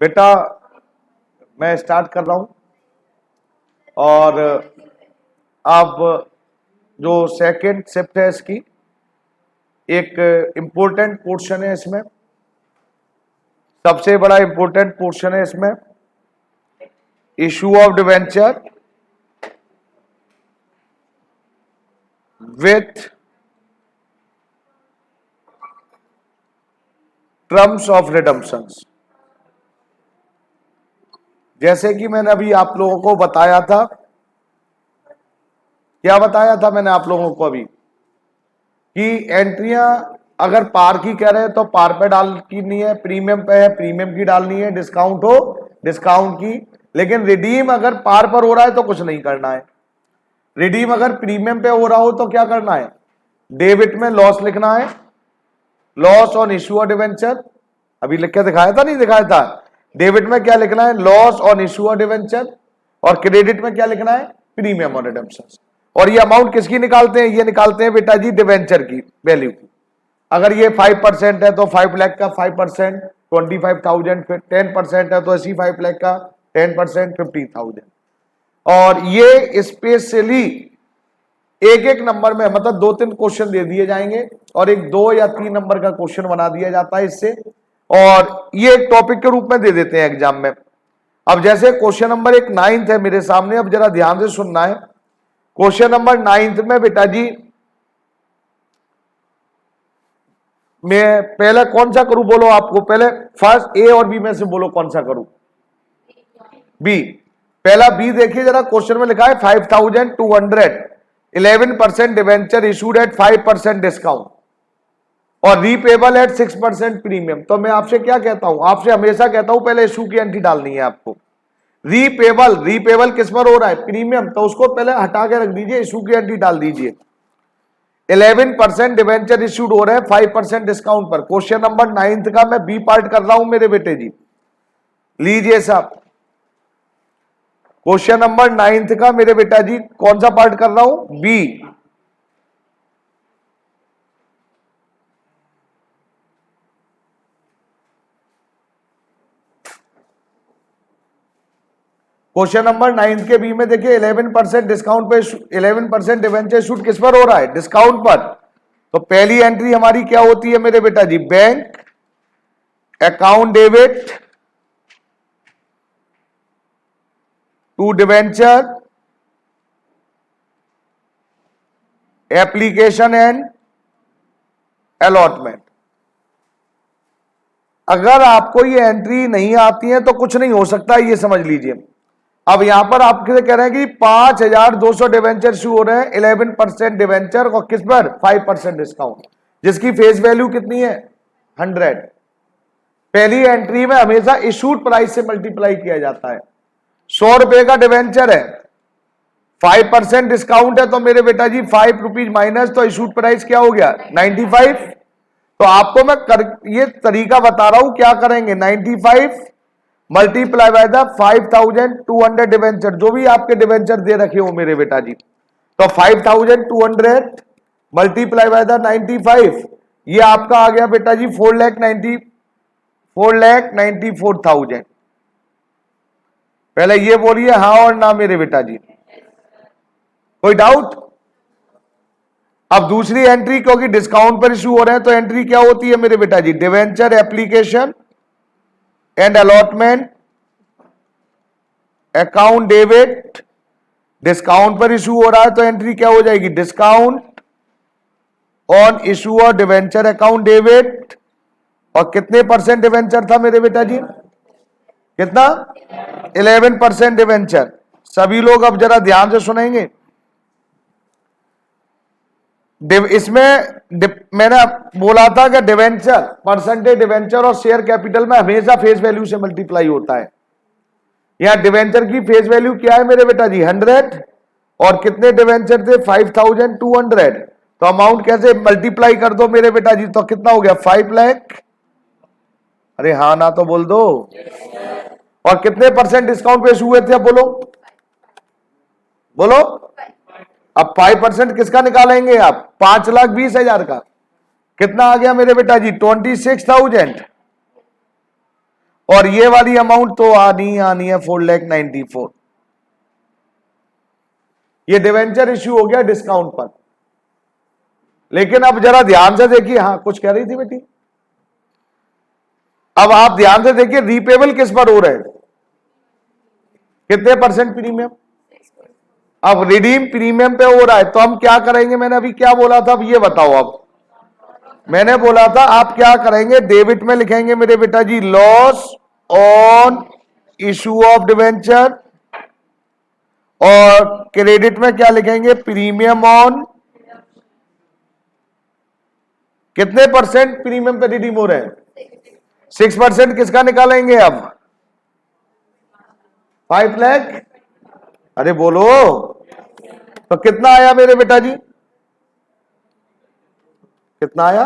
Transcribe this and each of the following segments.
बेटा मैं स्टार्ट कर रहा हूं और अब जो सेकंड शिफ्ट है इसकी एक इंपॉर्टेंट पोर्शन है। इसमें सबसे बड़ा इंपॉर्टेंट पोर्शन है इसमें issue of debenture with terms of redemptions. जैसे कि मैंने अभी आप लोगों को बताया था, क्या बताया था मैंने आप लोगों को अभी कि एंट्रियां अगर पार की कह रहे हैं तो पार पे डालनी है, प्रीमियम पे है प्रीमियम की डालनी है, डिस्काउंट हो डिस्काउंट की। लेकिन रिडीम अगर पार पर हो रहा है तो कुछ नहीं करना है। रिडीम अगर प्रीमियम पे हो रहा हो तो क्या करना है, डेबिट में लॉस लिखना है, loss on issue of debenture. अभी लिख के दिखाया था नहीं दिखाया था, डेबिट में क्या लिखना है, loss on issue of debenture, और क्रेडिट में क्या लिखना है, प्रीमियम ऑन रिडेम्पशन। और ये अमाउंट किसकी निकालते हैं, ये निकालते हैं बेटा जी डिवेंचर की वैल्यू की। अगर ये 5% है तो 5 लाख का 5%, 25,000, फिर 10% है तो 85 लाख का 10%, 50,000। और ये स्पेशली एक एक नंबर में मतलब 2-3 क्वेश्चन दे दिए जाएंगे और एक 2 या 3 नंबर का क्वेश्चन बना दिया जाता है इससे, और ये एक टॉपिक के रूप में दे देते हैं एग्जाम में। अब जैसे क्वेश्चन नंबर 9 है मेरे सामने, अब जरा ध्यान से सुनना है। क्वेश्चन नंबर 9 में बेटा जी मैं पहले कौन सा करूं, बोलो आपको पहले फर्स्ट ए और बी में से बोलो कौन सा करूं, बी। पहला बी देखिए जरा, क्वेश्चन में लिखा है 5,200 11% डिवेंचर इशूड एट 5% डिस्काउंट और रीपेबल एट 6% प्रीमियम। तो मैं आपसे क्या कहता हूं, आपसे हमेशा कहता हूं पहले इशू की एंट्री डालनी है आपको। रीपेबल किस पर हो रहा है, प्रीमियम, तो उसको पहले हटा के रख दीजिए, इशू की एंट्री डाल दीजिए। 11% डिवेंचर इशूड हो रहे हैं 5% डिस्काउंट पर। क्वेश्चन नंबर 9 का मैं बी पार्ट कर रहा हूं मेरे बेटे जी, लीजिए साहब। क्वेश्चन नंबर 9 का मेरे बेटा जी कौन सा पार्ट कर रहा हूं, बी। क्वेश्चन नंबर 9 के बी में देखिए 11% डिस्काउंट पे 11% डिवेंचर इशूड किस पर हो रहा है, डिस्काउंट पर। तो पहली एंट्री हमारी क्या होती है मेरे बेटा जी, bank account debit to debenture application and allotment. अगर आपको ये एंट्री नहीं आती है तो कुछ नहीं हो सकता, ये समझ लीजिए। अब यहां पर आपके कह रहे हैं कि 5,200 डिवेंचर इशू हो रहे हैं 11% डिवेंचर और किस पर 5% डिस्काउंट, जिसकी फेस वैल्यू कितनी है 100। पहली एंट्री में हमेशा इशूड प्राइस से मल्टीप्लाई किया जाता है। 100 रुपए का डिवेंचर है, 5% डिस्काउंट है तो मेरे बेटा जी 5 रुपीज माइनस, तो इशूड प्राइस क्या हो गया 95। तो आपको मैं ये तरीका बता रहा हूं क्या करेंगे, 95 मल्टीप्लाई बाय द 5,200 डिवेंचर, जो भी आपके डिवेंचर दे रखे हो मेरे बेटा जी। तो 5,200 मल्टीप्लाई बाय द 95, ये आपका आ गया बेटा जी 4,94,000। पहले ये बोलिए हाँ और ना मेरे बेटा जी, कोई डाउट। अब दूसरी एंट्री क्योंकि डिस्काउंट पर इशू हो रहे हैं तो एंट्री क्या होती है मेरे बेटा जी, debenture application and allotment account debit, discount पर इशू हो रहा है तो एंट्री क्या हो जाएगी, डिस्काउंट ऑन इशू और डिवेंचर अकाउंट डेबिट। और कितने परसेंट डिवेंचर था मेरे बेटा जी, कितना 11% डिवेंचर। सभी लोग अब जरा ध्यान से सुनेंगे। इसमें मैंने बोला था कि डिवेंचर परसेंटेज डिवेंचर और शेयर कैपिटल में हमेशा फेस वैल्यू से मल्टीप्लाई होता है। यहां डिवेंचर की फेस वैल्यू क्या है मेरे बेटा जी 100 और कितने डिवेंचर थे 5,200। तो अमाउंट कैसे मल्टीप्लाई कर दो मेरे बेटा जी, तो कितना हो गया 5 लाख। अरे हाँ ना तो बोल दो। और कितने परसेंट डिस्काउंट पे हुए थे, अब बोलो बोलो। अब 5% किसका निकालेंगे आप, 5,20,000 का। कितना आ गया मेरे बेटा जी 26,000। और ये वाली अमाउंट तो आनी है 4,94,000। ये डिवेंचर इश्यू हो गया डिस्काउंट पर। लेकिन अब जरा ध्यान से देखिए, हाँ कुछ कह रही थी बेटी। अब आप ध्यान से देखिए, रीपेबल किस पर हो रहे हैं, कितने परसेंट प्रीमियम। अब रिडीम प्रीमियम पे हो रहा है, तो हम क्या करेंगे, मैंने अभी क्या बोला था, अब ये बताओ। अब मैंने बोला था आप क्या करेंगे, डेबिट में लिखेंगे मेरे बेटा जी loss on issue of debenture, और क्रेडिट में क्या लिखेंगे, प्रीमियम ऑन। कितने परसेंट प्रीमियम पे रिडीम हो रहे हैं, 6%। किसका निकालेंगे अब, 5 लाख। अरे बोलो, तो कितना आया मेरे बेटा जी, कितना आया,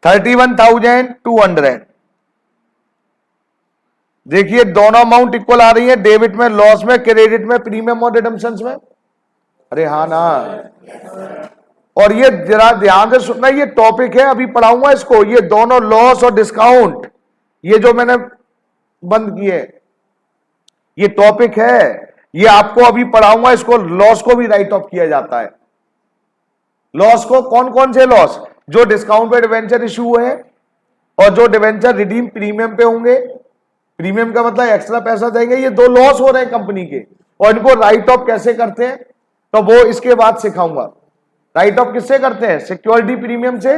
31,200। देखिए दोनों अमाउंट इक्वल आ रही है, डेबिट में लॉस में, क्रेडिट में प्रीमियम और रिडम्पशंस में। अरे हाँ ना। और ये जरा ध्यान से सुनना, ये टॉपिक है, अभी पढ़ाऊंगा इसको। ये दोनों लॉस और डिस्काउंट, ये जो मैंने बंद किए, ये टॉपिक है, ये आपको अभी पढ़ाऊंगा इसको। लॉस को भी राइट ऑफ किया जाता है। लॉस को कौन कौन से लॉस, जो डिस्काउंट पे डिवेंचर इशू हुए हैं और जो डिवेंचर रिडीम प्रीमियम पे होंगे। प्रीमियम का मतलब एक्स्ट्रा पैसा देंगे, ये 2 लॉस हो रहे हैं कंपनी के, और इनको राइट ऑफ कैसे करते हैं तो वो इसके बाद सिखाऊंगा। राइट ऑफ किससे करते हैं, सिक्योरिटी प्रीमियम से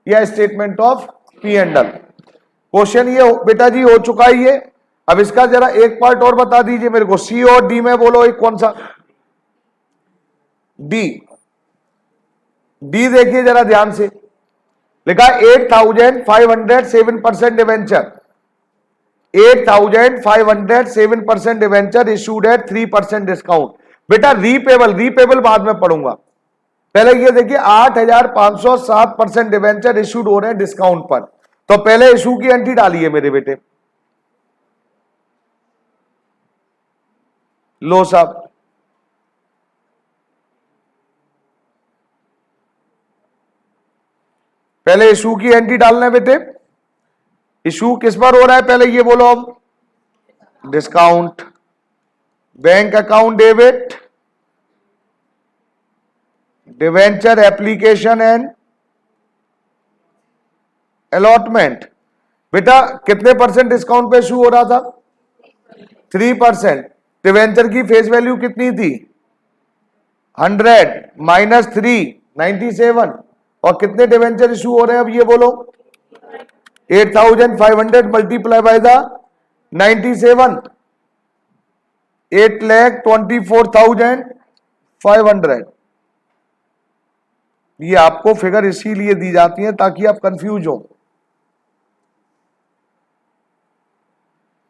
या statement of P and L. Question ये बेटा जी हो चुका है ये। अब इसका जरा एक पार्ट और बता दीजिए मेरे को, सी और डी में बोलो एक कौन सा, डी। डी देखिए जरा ध्यान से, लिखा 8,500 7% debenture, 8,500 7% debenture issued at 3% discount. बेटा रीपेबल, रीपेबल बाद में पढ़ूंगा, पहले ये देखिए 8,500 7% डिवेंचर इशूड हो रहे हैं डिस्काउंट पर। तो पहले इशू की एंट्री डालिए मेरे बेटे। लो साहब, पहले इशू की एंट्री डालना है बेटे। इशू किस पर हो रहा है पहले ये बोलो अब, discount. Bank account debit, debenture application and allotment. बेटा कितने परसेंट डिस्काउंट पे इशू हो रहा था, 3%। डिवेंचर की फेस वैल्यू कितनी थी, 100 माइनस 3 97। और कितने डिवेंचर इशू हो रहे हैं अब ये बोलो, 8,500 मल्टीप्लाई बाय द 97, 8,24,500। ये आपको फिगर इसीलिए दी जाती है ताकि आप कंफ्यूज हो।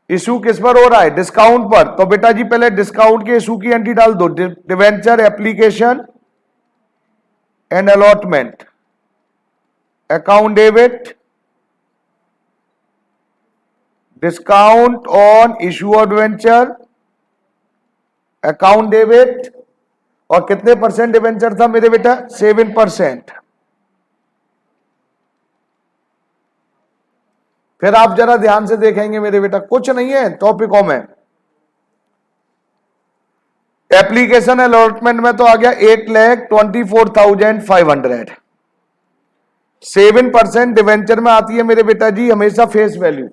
इशू किस पर हो रहा है, डिस्काउंट पर। तो बेटा जी पहले डिस्काउंट के इशू की एंट्री डाल दो, debenture application and allotment, account debit, discount on issue of debenture, account debit. और कितने परसेंट डिवेंचर था मेरे बेटा, 7%। फिर आप जरा ध्यान से देखेंगे मेरे बेटा, कुछ नहीं है टॉपिकों में। एप्लीकेशन अलॉटमेंट में तो आ गया 8,24,500। 7% डिवेंचर में आती है मेरे बेटा जी हमेशा फेस वैल्यू।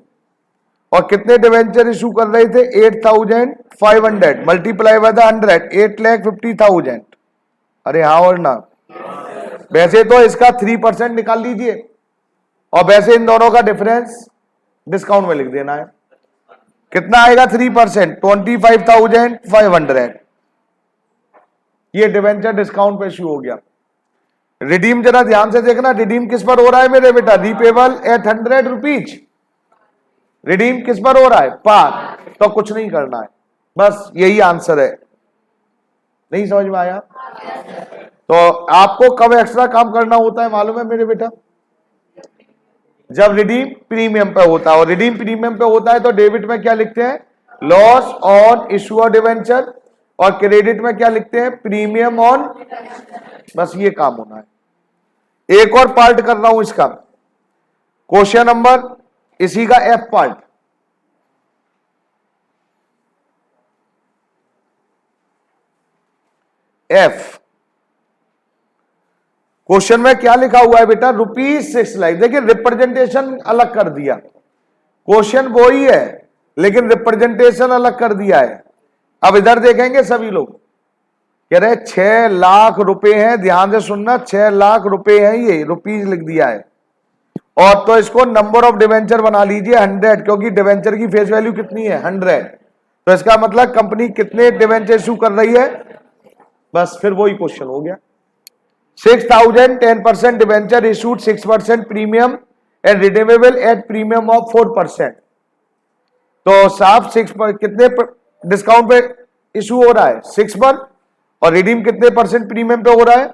और कितने डिवेंचर इशू कर रहे थे, 8,500 मल्टीप्लाई बाय द 100, 8,50,000। अरे हाँ और ना, वैसे तो इसका 3% निकाल लीजिए, और वैसे इन दोनों का डिफरेंस डिस्काउंट में लिख देना है। कितना आएगा 3%, 25,500। ये डिवेंचर डिस्काउंट पे इशू हो गया। रिडीम जरा ध्यान से देखना, रिडीम किस पर हो रहा है मेरे बेटा, रीपेबल एट 100 रुपीज। रिडीम किस पर हो रहा है, पार। तो कुछ नहीं करना है, बस यही आंसर है। नहीं समझ में आया? तो आपको कब एक्स्ट्रा काम करना होता है मालूम है मेरे बेटा, जब रिडीम प्रीमियम पे होता है। और रिडीम प्रीमियम पे होता है तो डेबिट में क्या लिखते हैं, loss on issue of debenture, और क्रेडिट में क्या लिखते हैं, प्रीमियम ऑन। बस ये काम होना है। एक और पार्ट कर रहा हूं इसका, क्वेश्चन नंबर इसी का एफ पार्ट, एफ। क्वेश्चन में क्या लिखा हुआ है बेटा, ₹6 लाख। देखिए रिप्रेजेंटेशन अलग कर दिया, क्वेश्चन वो ही है लेकिन रिप्रेजेंटेशन अलग कर दिया है। अब इधर देखेंगे सभी लोग कह रहे 6 लाख रुपए हैं, ध्यान से सुनना, 6 लाख रुपए हैं, ये रुपीज लिख दिया है। और तो इसको नंबर ऑफ डिवेंचर बना लीजिए 100, क्योंकि डिवेंचर की फेस वैल्यू कितनी है 100। तो इसका मतलब कंपनी कितने डिवेंचर इशू कर रही है, बस फिर वही क्वेश्चन हो गया। 6,000 10% debenture issued 6% premium and redeemable at premium of 4%। तो साहब 6 पर कितने डिस्काउंट पे इशू हो रहा है, 6 पर, और रिडीम कितने परसेंट प्रीमियम पे हो रहा है,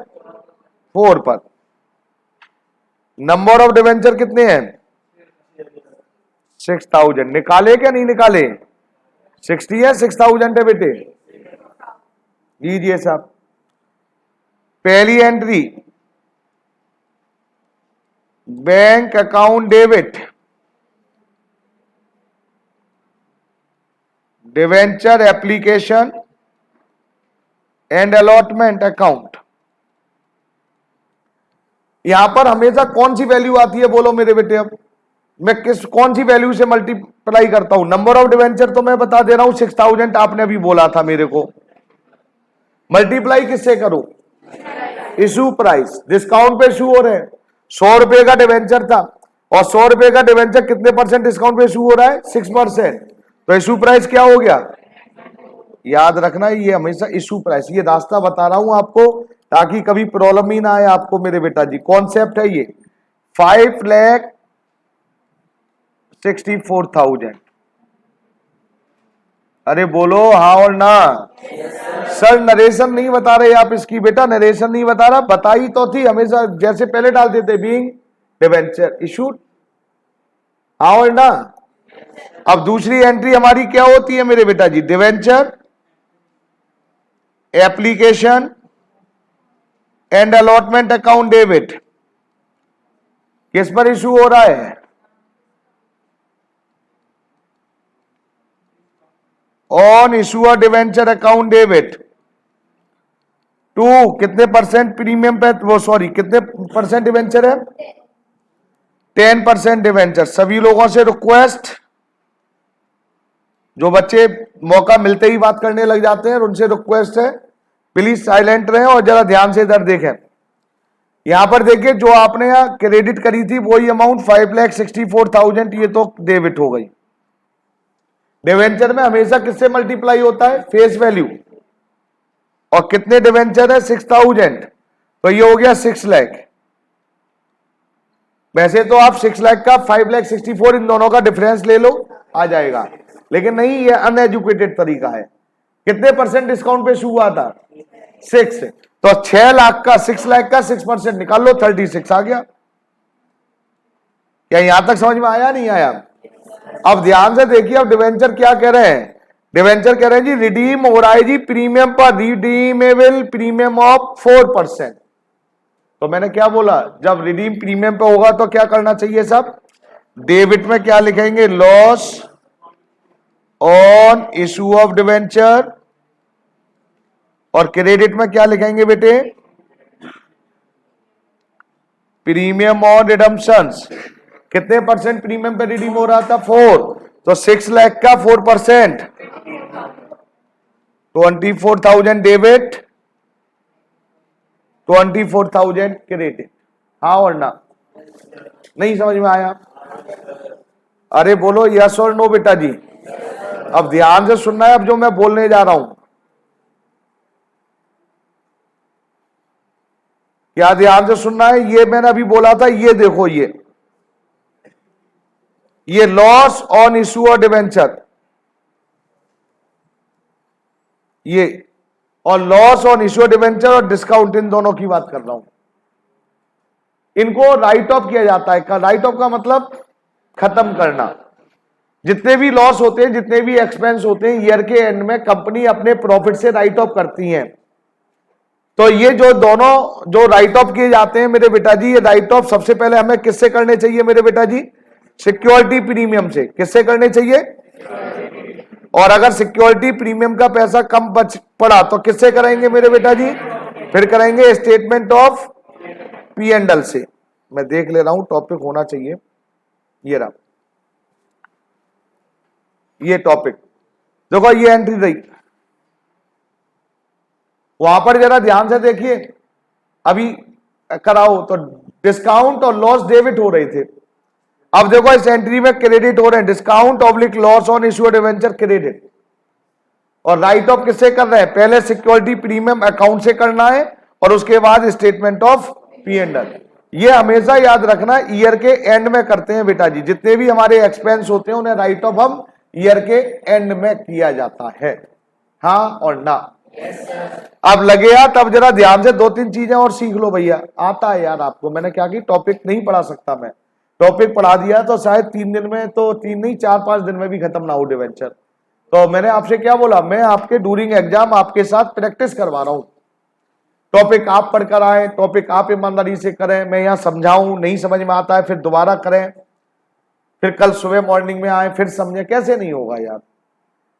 4 पर। नंबर ऑफ डिवेंचर कितने हैं, 6,000। निकाले क्या नहीं निकाले, 60 है 6,000 है बेटे, लीजिए साहब। पहली entry bank account debit, debenture application and allotment account. यहां पर हमेशा कौन सी वैल्यू आती है बोलो मेरे बेटे, अब मैं कौन सी वैल्यू से मल्टीप्लाई करता हूं। नंबर ऑफ डिवेंचर तो मैं बता दे रहा हूं 6,000, आपने अभी बोला था मेरे को, मल्टीप्लाई किससे करो, इशू प्राइस। डिस्काउंट पे इशू हो रहे हैं, 100 रुपए का डिवेंचर था और 100 रुपए का डिवेंचर कितने परसेंट डिस्काउंट पे इशू हो रहा है, 6%। तो इशू प्राइस क्या हो गया, याद रखना ये हमेशा इशू प्राइस, ये रास्ता बता रहा हूं आपको ताकि कभी प्रॉब्लम ही ना आए आपको मेरे बेटा जी। कॉन्सेप्ट है ये 5,64,000। अरे बोलो हाँ और ना। सर नरेशन नहीं बता रहे आप इसकी, बेटा नरेशन नहीं बता रहा, बताई तो थी हमेशा जैसे पहले डालते थे, बीइंग डिवेंचर इशूड, हाँ और ना। अब दूसरी एंट्री हमारी क्या होती है मेरे बेटा जी, debenture application and allotment account debit. किस पर इशू हो रहा है, on issuer debenture account debit to कितने परसेंट प्रीमियम पे, वो सॉरी कितने परसेंट डिवेंचर है, 10% डिवेंचर। सभी लोगों से रिक्वेस्ट, जो बच्चे मौका मिलते ही बात करने लग जाते हैं उनसे रिक्वेस्ट है प्लीज साइलेंट रहें और जरा ध्यान से इधर देखें। यहां पर देखिए जो आपने यहां क्रेडिट करी थी वही अमाउंट 5,64,000, ये तो डेबिट हो गई। डिवेंचर में हमेशा किससे मल्टीप्लाई होता है, फेस वैल्यू, और कितने डिवेंचर है 6,000, तो ये हो गया 6 लाख। वैसे तो आप 6 लाख का 5,64,000 इन दोनों का डिफरेंस ले लो आ जाएगा, लेकिन नहीं, ये अनएजुकेटेड तरीका है। कितने परसेंट डिस्काउंट पे हुआ था, 6। तो 6 लाख का 6 लाख का 6% निकाल लो, 36 आ गया। क्या यहां तक समझ में आया नहीं आया। अब ध्यान से देखिए, अब डिवेंचर क्या कह रहे हैं, डिवेंचर कह रहे हैं जी रिडीम हो रहा है जी प्रीमियम पर, रिडीमेबल प्रीमियम ऑफ 4%। तो मैंने क्या बोला, जब रिडीम प्रीमियम पे होगा तो क्या करना चाहिए साहब, डेबिट में क्या लिखेंगे, loss on issue of debenture, और क्रेडिट में क्या लिखेंगे बेटे, प्रीमियम ऑन रिडम्पशंस। कितने परसेंट प्रीमियम पे रिडीम हो रहा था, 4, तो 6 लाख का 4%, 24,000 डेबिट, 24,000 क्रेडिट, हाँ और ना। नहीं समझ में आया, अरे बोलो यस और नो बेटा जी। अब ध्यान से सुनना है, अब जो मैं बोलने जा रहा हूं, क्या ध्यान से सुनना है, ये मैंने अभी बोला था, ये देखो ये लॉस ऑन इशू और डिवेंचर, ये, और लॉस ऑन इशू डिवेंचर और डिस्काउंट, इन दोनों की बात कर रहा हूं। इनको राइट ऑफ किया जाता है। राइट ऑफ का मतलब खत्म करना। जितने भी लॉस होते हैं, जितने भी एक्सपेंस होते हैं, ईयर के एंड में कंपनी अपने प्रॉफिट से राइट ऑफ करती हैं। तो ये जो दोनों जो राइट ऑफ किए जाते हैं मेरे बेटा जी, ये राइट ऑफ सबसे पहले हमें किससे करने चाहिए मेरे बेटा जी, सिक्योरिटी प्रीमियम से। किससे करने चाहिए? और अगर सिक्योरिटी प्रीमियम का पैसा कम बच पड़ा तो किससे कराएंगे मेरे बेटा जी? फिर करेंगे statement of P and L से। मैं देख ले रहा हूं, टॉपिक होना चाहिए, ये रहा, ये टॉपिक देखो, ये एंट्री रही। वहां पर जरा ध्यान से देखिए, अभी कराओ तो डिस्काउंट और लॉस डेबिट हो रहे थे। अब देखो इस एंट्री में क्रेडिट हो रहे हैं, discount oblique loss on issued debenture credit. और राइट ऑफ किससे कर रहे हैं? पहले सिक्योरिटी प्रीमियम अकाउंट से करना है और उसके बाद statement of P and L. ये हमेशा याद रखना, ईयर के एंड में करते हैं बेटा जी। जितने भी हमारे एक्सपेंस होते हैं उन्हें राइट ऑफ हम ईयर के एंड में किया जाता है, हाँ और ना? अब लगे यार, तब जरा ध्यान से 2-3 चीजें और सीख लो भैया। आता है यार आपको, मैंने क्या की, टॉपिक नहीं पढ़ा सकता मैं, टॉपिक पढ़ा दिया तो शायद 3 दिन में, तो 3 नहीं 4-5 दिन में भी खत्म ना हो डिवेंचर। तो मैंने आपसे क्या बोला, मैं आपके ड्यूरिंग एग्जाम आपके साथ प्रैक्टिस करवा रहा हूं। टॉपिक आप पढ़कर आए, टॉपिक आप ईमानदारी से करें, मैं यहां समझाऊं, नहीं समझ में आता है फिर दोबारा करें, फिर कल सुबह मॉर्निंग में आए फिर समझे, कैसे नहीं होगा यार।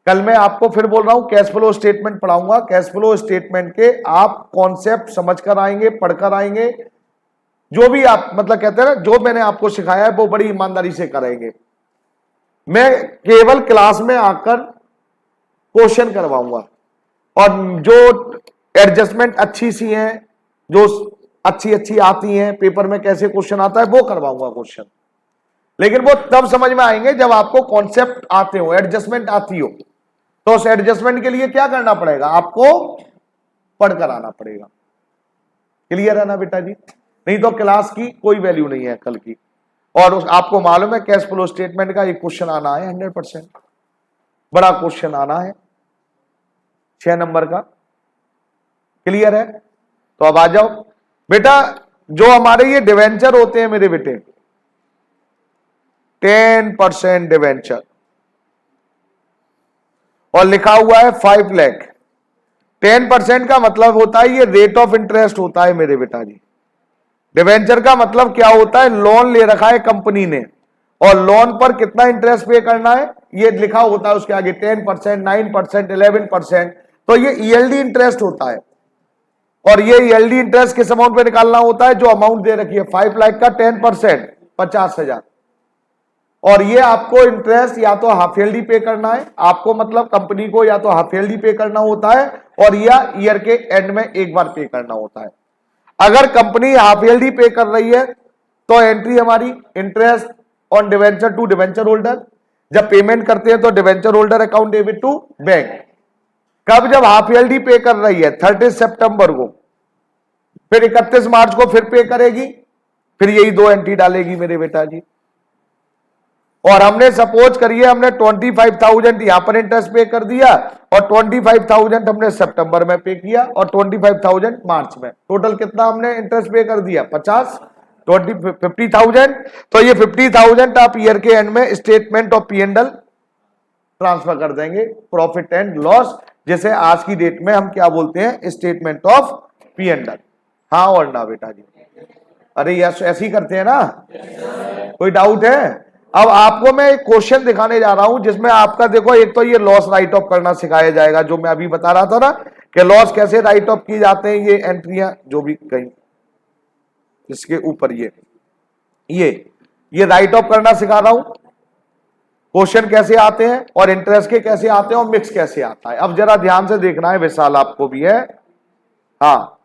कल मैं आपको फिर बोल रहा हूं कैश फ्लो स्टेटमेंट पढ़ाऊंगा। कैश फ्लो स्टेटमेंट के आप कॉन्सेप्ट समझकर आएंगे, पढ़कर आएंगे, जो भी आप मतलब कहते हैं ना, जो मैंने आपको सिखाया है वो बड़ी ईमानदारी से करेंगे। मैं केवल क्लास में आकर क्वेश्चन करवाऊंगा और जो एडजस्टमेंट अच्छी सी हैं, जो अच्छी आती हैं, पेपर में कैसे क्वेश्चन आता है वो करवाऊंगा क्वेश्चन। लेकिन वो तब समझ में आएंगे जब आपको कॉन्सेप्ट आते हो, एडजस्टमेंट आती हो। तो उस एडजस्टमेंट के लिए क्या करना पड़ेगा? आपको पढ़कर आना पड़ेगा। क्लियर है ना बेटा जी? नहीं तो क्लास की कोई वैल्यू नहीं है कल की। और आपको मालूम है कैश फ्लो स्टेटमेंट का एक क्वेश्चन आना है 100%, बड़ा क्वेश्चन आना है 6 नंबर का। क्लियर है? तो अब आ जाओ बेटा, जो हमारे ये डिवेंचर होते हैं मेरे बेटे, 10% डिवेंचर और लिखा हुआ है 5 लाख। 10% का मतलब होता है ये रेट ऑफ इंटरेस्ट होता है मेरे बेटा जी। डिवेंचर का मतलब क्या होता है? लोन ले रखा है कंपनी ने और लोन पर कितना इंटरेस्ट पे करना है ये लिखा होता है उसके आगे, 10%, 9%, 11%। तो ये ईएलडी इंटरेस्ट होता है और ये ईएलडी इंटरेस्ट किस अमाउंट पे निकालना होता है? जो अमाउंट दे रखी है 5 लाख का 10% 50,000। और ये आपको इंटरेस्ट या तो हाफ ईयरली पे करना है, आपको मतलब कंपनी को या तो हाफ ईयरली पे करना होता है और या ईयर के एंड में एक बार पे करना होता है। अगर कंपनी हाफ ईयरली पे कर रही है तो एंट्री हमारी interest on debenture to debenture holder. जब पेमेंट करते हैं तो debenture holder account debit to bank. कब? जब हाफ ईयरली पे कर रही है 30 सितंबर को, फिर 31 मार्च को फिर पे करेगी, फिर यही 2 एंट्री डालेगी मेरे बेटा जी। और हमने सपोज करिए हमने 25,000 यहां पर इंटरेस्ट पे कर दिया और 25,000 हमने सितंबर में पे किया और 25,000 मार्च में। टोटल कितना हमने इंटरेस्ट पे कर दिया? 50,000। तो ये 50,000 आप ईयर के एंड में statement of P and L transfer कर देंगे, प्रॉफिट एंड लॉस, जैसे आज की डेट में हम क्या बोलते हैं? Statement of P and L. हाँ और ना बेटा जी? अरे यस, ऐसे ही करते हैं ना? कोई डाउट है? अब आपको मैं एक क्वेश्चन दिखाने जा रहा हूं जिसमें आपका देखो, एक तो ये लॉस राइट ऑफ करना सिखाया जाएगा, जो मैं अभी बता रहा था ना कि लॉस कैसे राइट ऑफ की जाते हैं, ये एंट्रियां जो भी कहीं इसके ऊपर ये राइट ऑफ करना सिखा रहा हूं। क्वेश्चन कैसे आते हैं और इंटरेस्ट के कैसे आते हैं और मिक्स कैसे आता है। अब जरा ध्यान से देखना है, विशाल आपको भी है, हाँ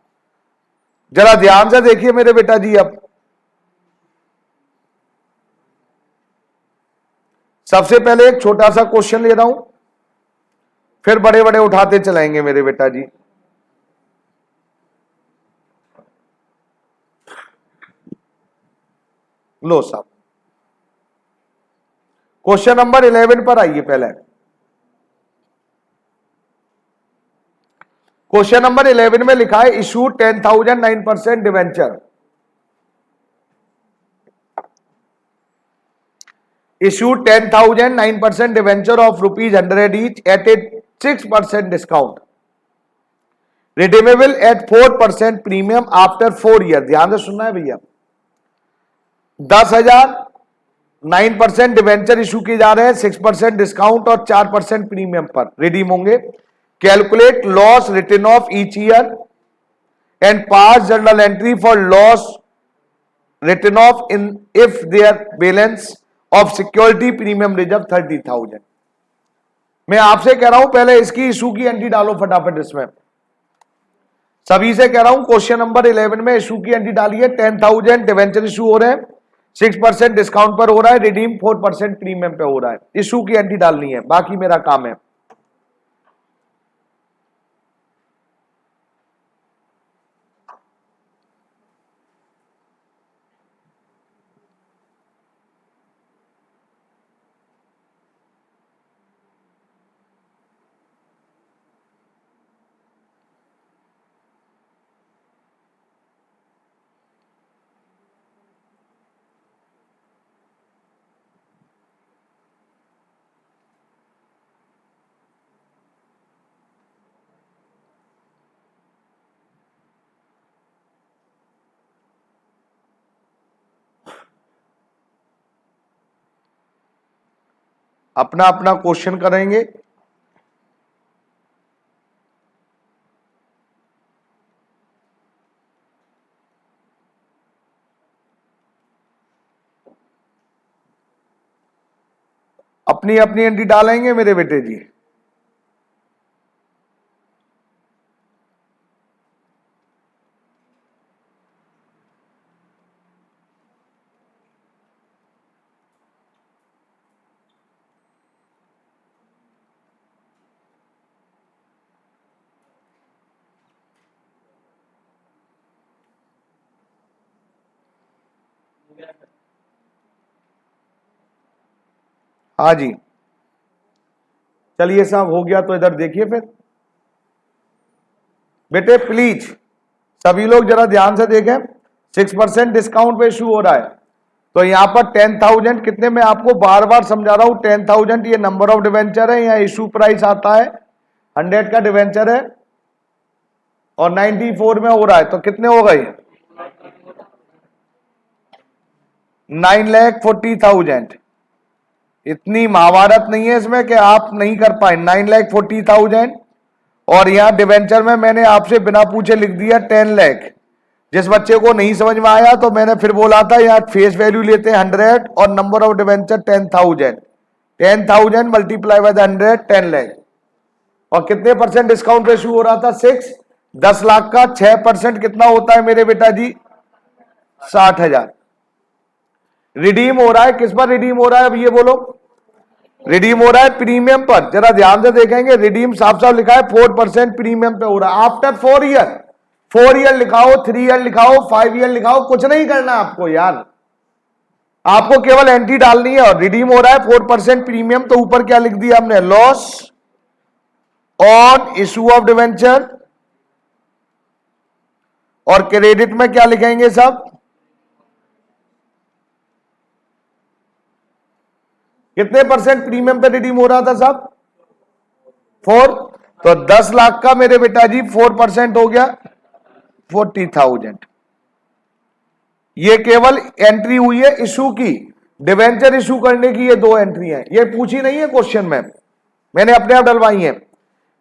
जरा ध्यान से देखिए मेरे बेटा जी। अब सबसे पहले एक छोटा सा क्वेश्चन ले रहा हूं, फिर बड़े बड़े उठाते चलाएंगे मेरे बेटा जी। लो साहब, क्वेश्चन नंबर 11 पर आइए। पहले क्वेश्चन नंबर 11 में लिखा है issue 10,000 9% debenture. issue 10,000 9% debenture of ₹100 each at a 6% discount, redeemable eight 4% premium after 4 year. ध्यान से सुनना है भैया, 10,000 9% डिवेंचर इशू किए जा रहे हैं, 6% डिस्काउंट और 4% प्रीमियम पर रिडीम होंगे। Calculate loss written off each year and pass journal entry for loss written off in if there balance of security premium reserve 30,000। मैं आपसे कह रहा हूं पहले इसकी इशू की एंट्री डालो फटाफट। इसमें सभी से कह रहा हूं क्वेश्चन नंबर 11 में इशू की एंट्री डालिए। 10,000 डिवेंचर इशू हो रहे हैं, 6% डिस्काउंट पर हो रहा है, रिडीम 4% प्रीमियम पे हो रहा है। इशू की एंट्री डालनी है, बाकी मेरा काम है। अपना अपना क्वेश्चन करेंगे। अपनी अपनी एंट्री डालेंगे मेरे बेटे जी। हाँ जी, चलिए साहब हो गया। तो इधर देखिए फिर बेटे प्लीज सभी लोग जरा ध्यान से देखें। 6% डिस्काउंट पे इशू हो रहा है, तो यहां पर 10,000 कितने में आपको बार बार समझा रहा हूं। 10,000 ये नंबर ऑफ डिवेंचर है, यहाँ इशू प्राइस आता है 100 का डिवेंचर है और 94 में हो रहा है, तो कितने हो गए 9,40,000। इतनी महाभारत नहीं है इसमें कि आप नहीं कर पाए। 9,40,000 और यहां डिवेंचर में मैंने आपसे बिना पूछे लिख दिया 10 लाख। जिस बच्चे को नहीं समझ में आया तो मैंने फिर बोला था यहाँ फेस वैल्यू लेते हैं 100 और number of debenture 10,000। 10,000 multiply by 100 10 lakh. और कितने परसेंट डिस्काउंट रेशो हो रहा था 6। 10 लाख का 6% कितना होता है मेरे बेटा जी 60,000। रिडीम हो रहा है, किस पर रिडीम हो रहा है अब ये बोलो। रिडीम हो रहा है प्रीमियम पर। जरा ध्यान से देखेंगे, रिडीम साफ साफ लिखा है 4% प्रीमियम पे हो रहा है आफ्टर 4 ईयर। 4 ईयर लिखाओ, 3 ईयर लिखाओ, 5 ईयर लिखाओ, कुछ नहीं करना आपको यार, आपको केवल एंट्री डालनी है। और रिडीम हो रहा है 4% प्रीमियम, तो ऊपर क्या लिख दिया हमने loss on issue of debenture. और क्रेडिट में क्या लिखेंगे सब, कितने परसेंट प्रीमियम पे रिडीम हो रहा था साहब 4। तो 10 लाख का मेरे बेटा जी 4% हो गया 40,000। ये केवल एंट्री हुई है इशू की। डिवेंचर इशू करने की ये 2 एंट्री है, ये पूछी नहीं है क्वेश्चन में, मैंने अपने आप डलवाई है।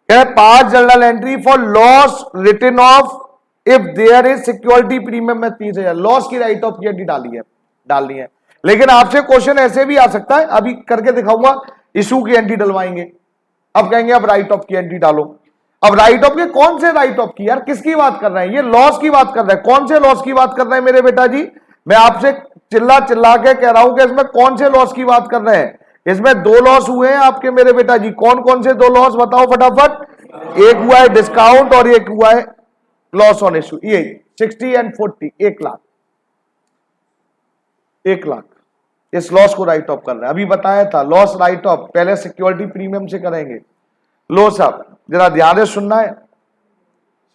Pass journal entry for loss written off if there is security premium में 30,000 लॉस की राइट ऑफ की एंट्री डालनी है। लेकिन आपसे क्वेश्चन ऐसे भी आ सकता है, अभी करके दिखाऊंगा। इशू की एंट्री डलवाएंगे, अब कहेंगे अब राइट ऑफ की एंट्री डालो। अब राइट ऑफ के कौन से राइट ऑफ की यार, किसकी बात कर रहे हैं, ये लॉस की बात कर रहे हैं। कौन से लॉस की बात कर रहे हैं मेरे बेटा जी, मैं आपसे चिल्ला चिल्ला के कह रहा हूं कि इसमें कौन से लॉस की बात कर रहे हैं। इसमें 2 लॉस हुए हैं आपके मेरे बेटा जी। कौन कौन से 2 लॉस बताओ फटाफट। एक हुआ है डिस्काउंट और एक हुआ है लॉस ऑन इशू। ये 60 एंड 40 1 लाख, 1 लाख इस लॉस को राइट ऑफ कर रहे हैं। अभी बताया था लॉस राइट ऑफ पहले सिक्योरिटी प्रीमियम से करेंगे। लो साहब जरा ध्यान से सुनना है,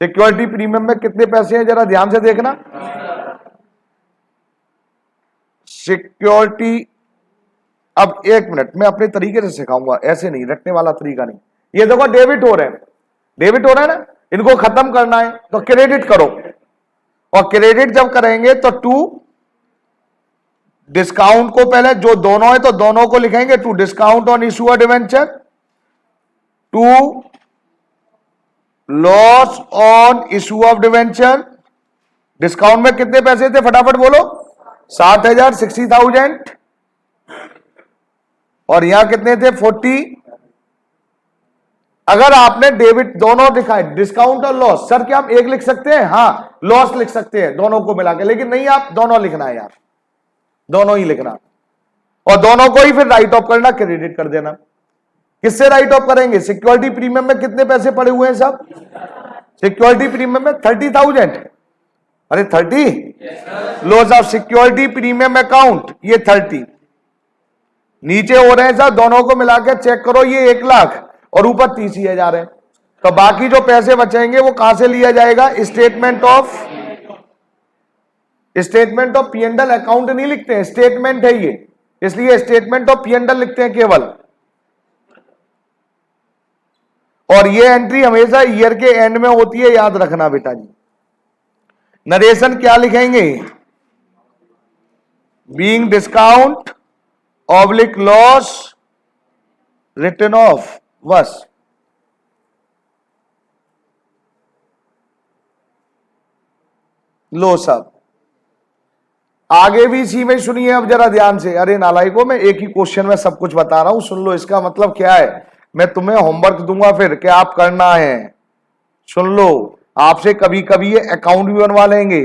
सिक्योरिटी प्रीमियम में कितने पैसे हैं जरा ध्यान से देखना। सिक्योरिटी, अब 1 मिनट मैं अपने तरीके से सिखाऊंगा, ऐसे नहीं रटने वाला तरीका नहीं। ये देखो डेबिट हो रहे हैं, डेबिट हो रहा है ना, इनको खत्म करना है तो क्रेडिट करो। और क्रेडिट जब करेंगे तो 2 डिस्काउंट को पहले जो दोनों है तो दोनों को लिखेंगे to discount on issue of debenture, to loss on issue of debenture. Discount में कितने पैसे थे फटाफट बोलो, 60,000, 60,000, और यहां कितने थे 40। अगर आपने डेबिट दोनों दिखाए डिस्काउंट और लॉस, सर क्या हम एक लिख सकते हैं? हाँ लॉस लिख सकते हैं दोनों को मिला के, लेकिन नहीं आप दोनों लिखना है यार, दोनों ही लिखना, और दोनों को ही फिर राइट ऑफ करना, क्रेडिट कर देना। किससे राइट ऑफ करेंगे? सिक्योरिटी प्रीमियम में कितने पैसे पड़े हुए हैं साहब? सिक्योरिटी प्रीमियम में 30,000, अरे 30। Loss of security premium account ये 30 नीचे हो रहे हैं साहब, दोनों को मिलाकर चेक करो, ये 1 लाख और ऊपर 30,000 है। तो बाकी जो पैसे बचेंगे वो कहां से लिया जाएगा? स्टेटमेंट ऑफ P&L अकाउंट नहीं लिखते हैं, स्टेटमेंट है ये, इसलिए स्टेटमेंट ऑफ P&L लिखते हैं केवल। और ये एंट्री हमेशा ईयर के एंड में होती है, याद रखना बेटा जी। नरेशन क्या लिखेंगे? Being discount oblique loss return of, बस। लो साहब आगे भी इसी में सुनिए अब जरा ध्यान से। अरे नालायकों, मैं एक ही क्वेश्चन में सब कुछ बता रहा हूं, सुन लो। इसका मतलब क्या है? मैं तुम्हें होमवर्क दूंगा फिर क्या आप करना है, सुन लो। आपसे कभी कभी ये अकाउंट भी बनवा लेंगे,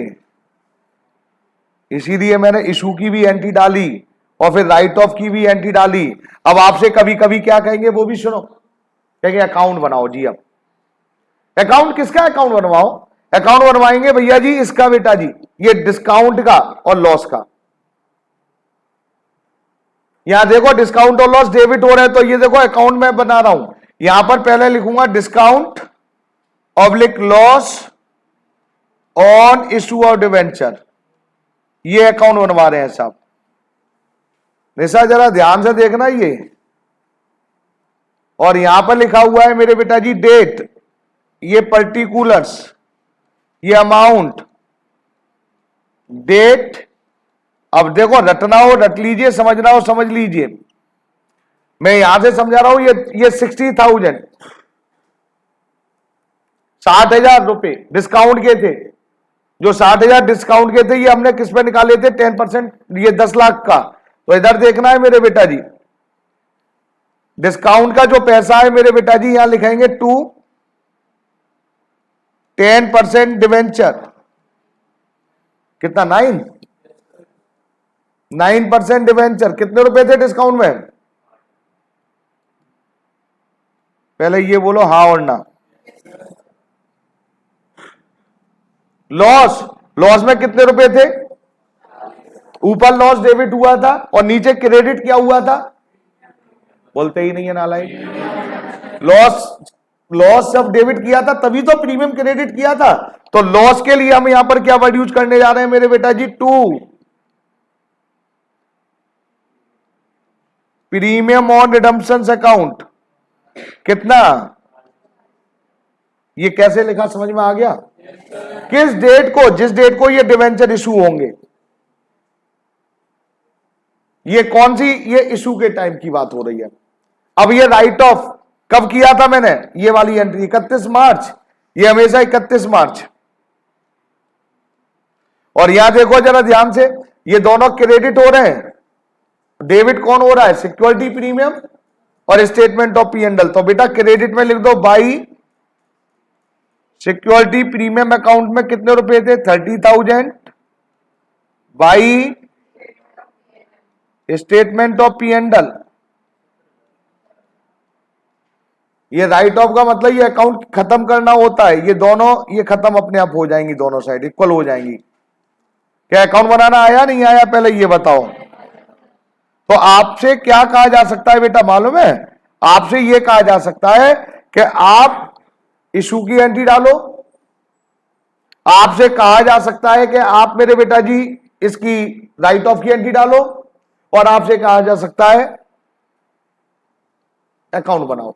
इसीलिए मैंने इशू की भी एंट्री डाली और फिर राइट ऑफ की भी एंट्री डाली। अब आपसे कभी कभी क्या कहेंगे वो भी सुनो, कहेंगे अकाउंट बनाओ जी। अब अकाउंट किसका अकाउंट बनवाओ? अकाउंट बनवाएंगे भैया जी इसका बेटा जी, ये डिस्काउंट का और लॉस का। यहां देखो डिस्काउंट और लॉस डेबिट हो रहे हैं, तो ये देखो अकाउंट में बना रहा हूं। यहां पर पहले लिखूंगा discount oblique loss on issue of debenture, ये अकाउंट बनवा रहे हैं साहब। निशा जरा ध्यान से देखना ये। और यहां पर लिखा हुआ है मेरे बेटा जी डेट, ये पर्टिकुलर्स, ये अमाउंट, डेट। अब देखो रटना हो रट लीजिए, समझना हो समझ लीजिए। मैं यहां से समझा रहा हूं, ये 60,000, 60,000 रुपए डिस्काउंट के थे। जो 60,000 डिस्काउंट के थे ये हमने किस पे निकाले थे? 10%, ये 10 लाख का। तो इधर देखना है मेरे बेटा जी, डिस्काउंट का जो पैसा है मेरे बेटा जी यहां लिखेंगे टू 10% डिवेंचर, कितना 9% डिवेंचर। कितने रुपए थे डिस्काउंट में? पहले ये बोलो हाँ और ना। लॉस में कितने रुपए थे? ऊपर लॉस डेबिट हुआ था और नीचे क्रेडिट क्या हुआ था? बोलते ही नहीं है नालायक। लॉस जब डेबिट किया था तभी तो प्रीमियम क्रेडिट किया था। तो लॉस के लिए हम यहां पर क्या वर्ड यूज करने जा रहे हैं मेरे बेटा जी? To premium on redemption account. कितना? ये कैसे लिखा समझ में आ गया? किस डेट को? जिस डेट को ये डिवेंचर इशू होंगे। ये कौन सी? ये इशू के टाइम की बात हो रही है। अब ये राइट ऑफ कब किया था मैंने? ये वाली एंट्री 31 मार्च, ये हमेशा 31 मार्च। और यहां देखो जरा ध्यान से, ये दोनों क्रेडिट हो रहे हैं। डेबिट कौन हो रहा है? सिक्योरिटी प्रीमियम और स्टेटमेंट ऑफ P&L। तो बेटा क्रेडिट में लिख दो बाई सिक्योरिटी प्रीमियम अकाउंट में कितने रुपए थे? 30,000 बाई स्टेटमेंट ऑफ P&L। ये राइट ऑफ का मतलब ये अकाउंट खत्म करना होता है। ये दोनों ये खत्म अपने आप हो जाएंगी, दोनों साइड इक्वल हो जाएंगी। क्या अकाउंट बनाना आया नहीं आया पहले ये बताओ। तो आपसे क्या कहा जा सकता है बेटा मालूम है? आपसे ये कहा जा सकता है कि आप इशू की एंट्री डालो। आपसे कहा जा सकता है कि आप मेरे बेटा जी इसकी राइट ऑफ की एंट्री डालो। और आपसे कहा जा सकता है अकाउंट बनाओ।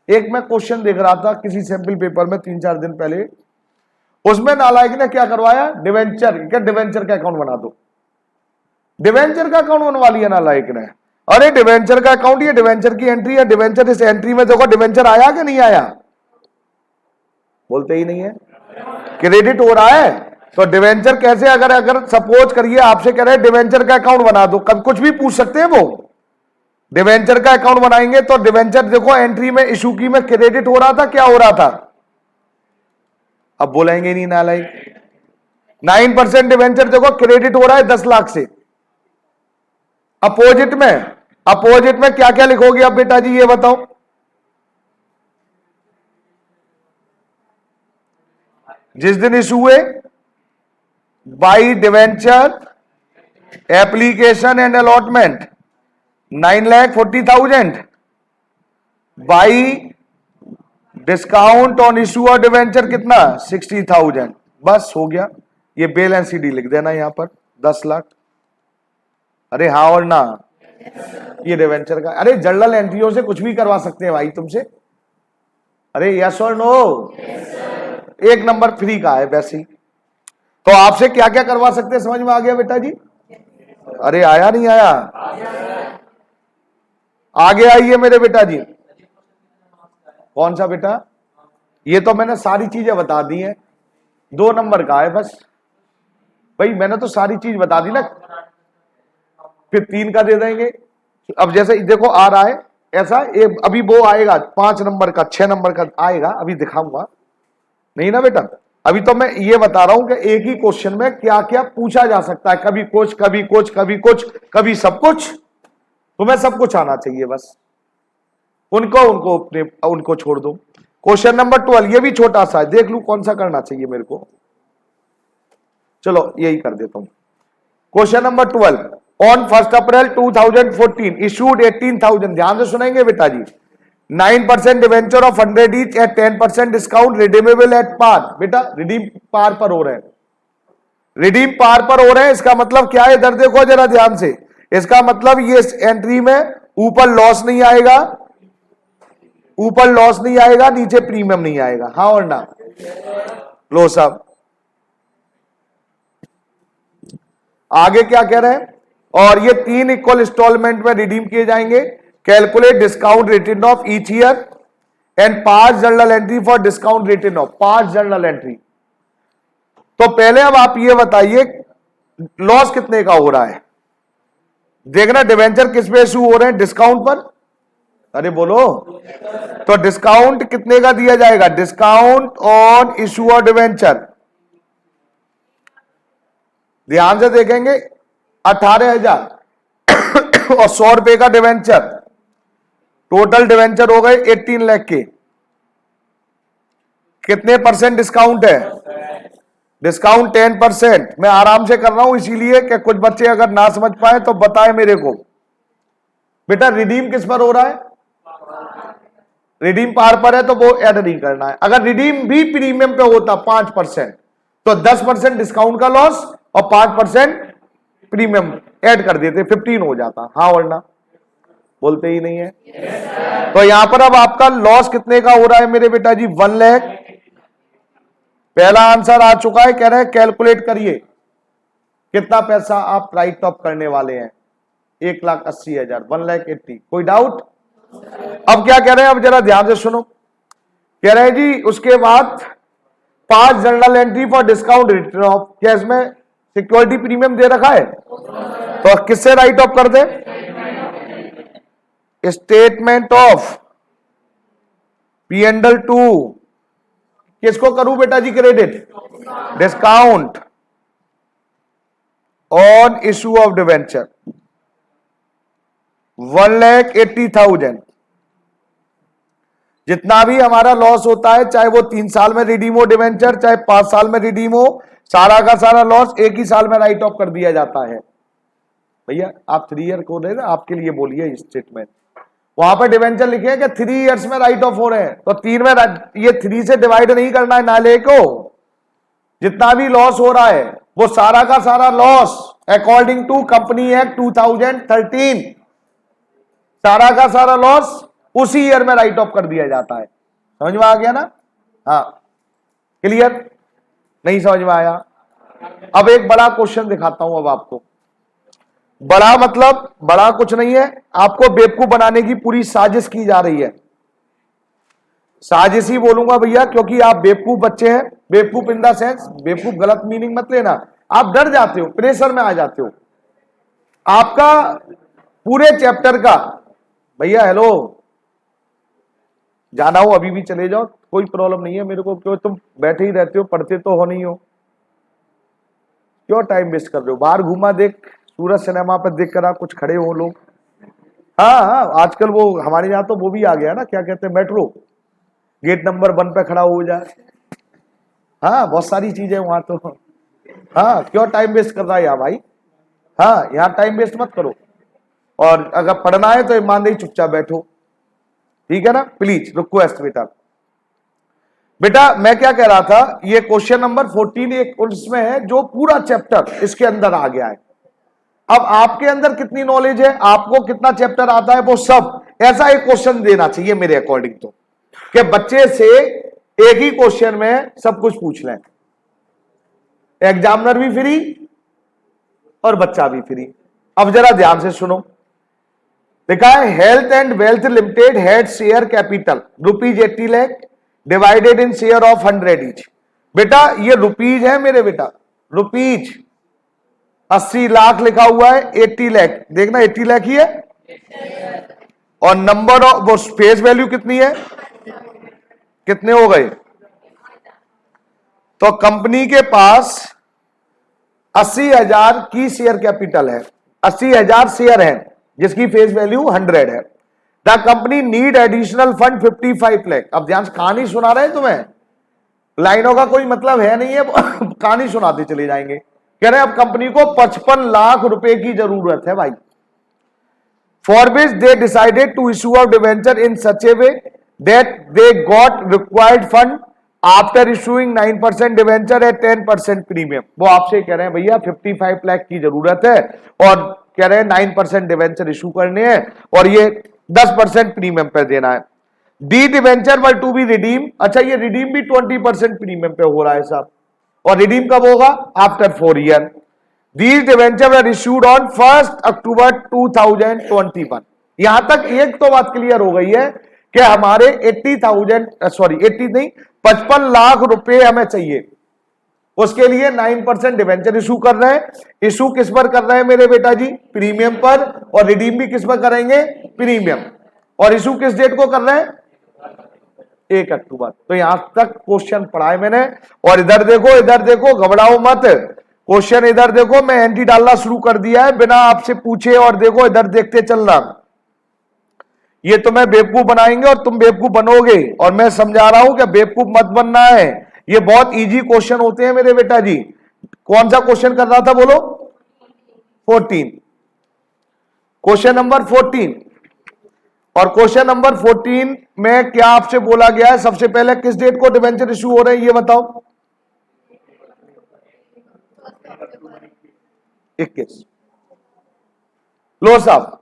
एक मैं क्वेश्चन देख रहा था किसी सैंपल पेपर में 3-4 दिन पहले, उसमें नालायक ने क्या करवाया? डिवेंचर, क्या डिवेंचर का अकाउंट बना दो। डिवेंचर का अकाउंट बनवा लिया ना लायक ने। अरे डिवेंचर का अकाउंट, ये डिवेंचर की एंट्री है, डिवेंचर इस एंट्री में देखो डिवेंचर आया कि नहीं आया, बोलते ही नहीं है, क्रेडिट हो रहा है। तो डिवेंचर कैसे, अगर सपोज करिए आपसे कह रहे हैं डिवेंचर का अकाउंट बना दो, कब कुछ भी पूछ सकते हैं वो। डिवेंचर का अकाउंट बनाएंगे तो डिवेंचर देखो एंट्री में इशू की में क्रेडिट हो रहा था, क्या हो रहा था, अब बोलेंगे नहीं नालायक। 9% डिवेंचर देखो क्रेडिट हो रहा है 10 लाख से। अपोजिट में क्या क्या लिखोगे अब बेटा जी ये बताओ। जिस दिन इशू हुए by debenture application and allotment 9,40,000 by discount on issue और डिवेंचर कितना 60,000, बस हो गया। ये बैलेंस शीट लिख देना यहां पर 10 लाख। अरे हाँ और ना, ये डिवेंचर का। अरे जर्नल एंट्रियों से कुछ भी करवा सकते हैं भाई तुमसे। अरे यस और नो, एक नंबर फ्री का है वैसे ही। तो आपसे क्या क्या करवा सकते हैं, समझ में आ गया बेटा जी। अरे आया नहीं आया, आगे आइए मेरे बेटा जी। कौन सा बेटा, ये तो मैंने सारी चीजें बता दी हैं, 2 नंबर का है बस भाई, मैंने तो सारी चीज बता दी ना, फिर 3 का दे देंगे। अब जैसे देखो आ रहा है ऐसा, अभी वो आएगा 5 नंबर का 6 नंबर का आएगा, अभी दिखाऊंगा नहीं ना बेटा। अभी तो मैं ये बता रहा हूं कि एक ही क्वेश्चन में क्या क्या पूछा जा सकता है, कभी कुछ कभी कुछ कभी कुछ कभी सब कुछ। तुम्हें सब कुछ आना चाहिए बस, उनको छोड़ दो। क्वेश्चन नंबर 12, ये भी छोटा सा है, देख लू कौन सा करना चाहिए मेरे को। चलो यही कर देता हूं। Question number 12, on 1 April 2014 issued 18,000, ध्यान से सुनेंगे बेटा जी। 9% debenture of 100 each at 10% discount redeemable at par. बेटा रिडीम पार पर हो रहे हैं, रिडीम पार पर हो रहे हैं, इसका मतलब क्या है, इधर देखो जरा ध्यान से। इसका मतलब ये एंट्री में ऊपर लॉस नहीं आएगा, ऊपर लॉस नहीं आएगा, नीचे प्रीमियम नहीं आएगा, हाँ और ना। लो साहब आगे क्या कह रहे हैं, और ये 3 इक्वल इंस्टॉलमेंट में रिडीम किए जाएंगे। Calculate discount return of each year and 5 journal entry for discount return of 5 journal entry. तो पहले अब आप ये बताइए लॉस कितने का हो रहा है। देखना डिवेंचर किस पे इशू हो रहे हैं, डिस्काउंट पर। अरे बोलो, तो डिस्काउंट कितने का दिया जाएगा, डिस्काउंट ऑन इशू और डिवेंचर। ध्यान से देखेंगे 18,000 और 100 रुपए का डिवेंचर, टोटल डिवेंचर हो गए 18 लाख के। कितने परसेंट डिस्काउंट है, डिस्काउंट 10%। मैं आराम से कर रहा हूं इसीलिए कि कुछ बच्चे अगर ना समझ पाए तो बताए मेरे को। बेटा रिडीम किस पर हो रहा है, रिडीम पार पर है तो वो ऐड नहीं करना है। अगर रिडीम भी प्रीमियम पे होता 5% तो 10% डिस्काउंट का लॉस और 5% प्रीमियम ऐड कर देते, 15 हो जाता, हाँ वरना बोलते ही नहीं है। तो यहां पर अब आपका लॉस कितने का हो रहा है मेरे बेटा जी, 1 लाख। पहला आंसर आ चुका है, कह रहे हैं कैलकुलेट करिए कितना पैसा आप राइट ऑफ करने वाले हैं, 1,80,000, 1,80,000। कोई डाउट। अब क्या कह रहे हैं, अब जरा ध्यान से सुनो। कह रहे हैं जी उसके बाद 5 journal entry for discount return of, क्या इसमें सिक्योरिटी प्रीमियम दे रखा है, तो किससे राइट ऑफ कर दे, स्टेटमेंट ऑफ P&L 2। किसको करूं बेटा जी credit, discount on issue of debenture 1,80,000। जितना भी हमारा लॉस होता है, चाहे वो 3 साल में रिडीम हो डिवेंचर, चाहे 5 साल में रिडीम हो, सारा का सारा लॉस एक ही साल में राइट ऑफ कर दिया जाता है। भैया आप 3 ईयर को दे ना, आपके लिए बोलिए स्टेटमेंट, वहां पर डिवेंचर लिखे हैं कि 3 इयर्स में राइट ऑफ हो रहे हैं, तो 3 में ये 3 से डिवाइड नहीं करना है नाले को। जितना भी लॉस हो रहा है वो सारा का सारा loss according to company act 2013, सारा का सारा लॉस उसी ईयर में राइट ऑफ कर दिया जाता है। समझ में आ गया ना, हाँ क्लियर, नहीं समझ में आया। अब एक बड़ा क्वेश्चन दिखाता हूं अब आपको। बड़ा मतलब बड़ा कुछ नहीं है, आपको बेवकूफ बनाने की पूरी साजिश की जा रही है। साजिश ही बोलूंगा भैया, क्योंकि आप बेवकूफ बच्चे हैं। बेवकूफ इन द सेंस, बेवकूफ गलत मीनिंग मत लेना, आप डर जाते हो, प्रेशर में आ जाते हो। आपका पूरे चैप्टर का भैया हेलो, जाना हो अभी भी चले जाओ, कोई प्रॉब्लम नहीं है मेरे को। क्यों तुम बैठे ही रहते हो, पढ़ते तो हो नहीं हो, क्यों टाइम वेस्ट कर रहे हो? बाहर घूमा देख, सूरज सिनेमा पर देख कर कुछ खड़े हो लोग। हाँ हाँ, आजकल वो हमारे यहाँ तो वो भी आ गया ना, क्या कहते हैं, मेट्रो, गेट नंबर 1 पे खड़ा हो जाए। हाँ, बहुत सारी चीजें वहां तो। हाँ, क्यों टाइम वेस्ट कर रहा है यहाँ भाई? हाँ, यहाँ टाइम वेस्ट मत करो, और अगर पढ़ना है तो ईमानदारी चुपचाप बैठो, ठीक है ना? प्लीज रिक्वेस्ट बेटा। बेटा मैं क्या कह रहा था, ये क्वेश्चन नंबर 14 एक उसमें है जो पूरा चैप्टर इसके अंदर आ गया है। अब आपके अंदर कितनी नॉलेज है, आपको कितना चैप्टर आता है, वो सब ऐसा एक क्वेश्चन देना चाहिए मेरे अकॉर्डिंग तो, कि बच्चे से एक ही क्वेश्चन में सब कुछ पूछ लें, एग्जामिनर भी फ्री और बच्चा भी फ्री। अब जरा ध्यान से सुनो, लिखा है health and wealth limited had share capital ₹80 lakh divided in share of 100 each. बेटा ये रुपीज है मेरे बेटा, रुपीज 80 लाख लिखा हुआ है, 80 लाख देखना, 80 लाख ही है। और नंबर ऑफ वो फेस वैल्यू कितनी है, कितने हो गए? तो कंपनी के पास 80,000 की शेयर कैपिटल है, 80,000 शेयर है जिसकी फेस वैल्यू 100 है। The company need additional fund 55 lakh. अब ध्यान से कहानी सुना रहे हैं तुम्हें, लाइनों का कोई मतलब है नहीं है, कहानी सुनाते चले जाएंगे। कह रहे हैं अब कंपनी को 55 लाख रुपए की जरूरत है भाई। For which they decided to issue a debenture in such a way that they got required fund after issuing 9% debenture at 10% premium. वो आपसे कह रहे हैं भैया 55 लाख की जरूरत है, और कह रहे हैं 9% डिवेंचर इशू करने हैं, और ये 10% प्रीमियम पे देना है। The debenture were to be redeem. अच्छा, ये रिडीम भी 20% प्रीमियम पे हो रहा है साहब, और रिडीम कब होगा? After 4 year. These debenture were issued on 1 अक्टूबर 2021। यहां तक एक तो बात क्लियर हो गई है कि हमारे 55 लाख रुपए हमें चाहिए, उसके लिए 9% डिवेंचर इशू कर रहे हैं। इशू किस पर कर रहे हैं मेरे बेटा जी? प्रीमियम पर, और रिडीम भी किस पर करेंगे? प्रीमियम। और इशू किस डेट को कर रहे हैं? 1 अक्टूबर। तो यहां तक क्वेश्चन पढ़ा है मैंने। और इधर देखो, इधर देखो, घबराओ मत, क्वेश्चन इधर देखो, मैं एंटी डालना शुरू कर दिया है बिना आपसे पूछे, और देखो इधर देखते चलना। ये तुम्हें बेवकूफ बनाएंगे और तुम बेवकूफ बनोगे, और मैं समझा रहा हूं कि बेवकूफ मत बनना है। ये बहुत इजी क्वेश्चन होते हैं मेरे बेटा जी। कौन सा क्वेश्चन कर रहा था बोलो? 14, क्वेश्चन नंबर 14। और क्वेश्चन नंबर 14 में क्या आपसे बोला गया है? सबसे पहले किस डेट को डिवेंचर इशू हो रहे हैं ये बताओ? 21। लो साहब।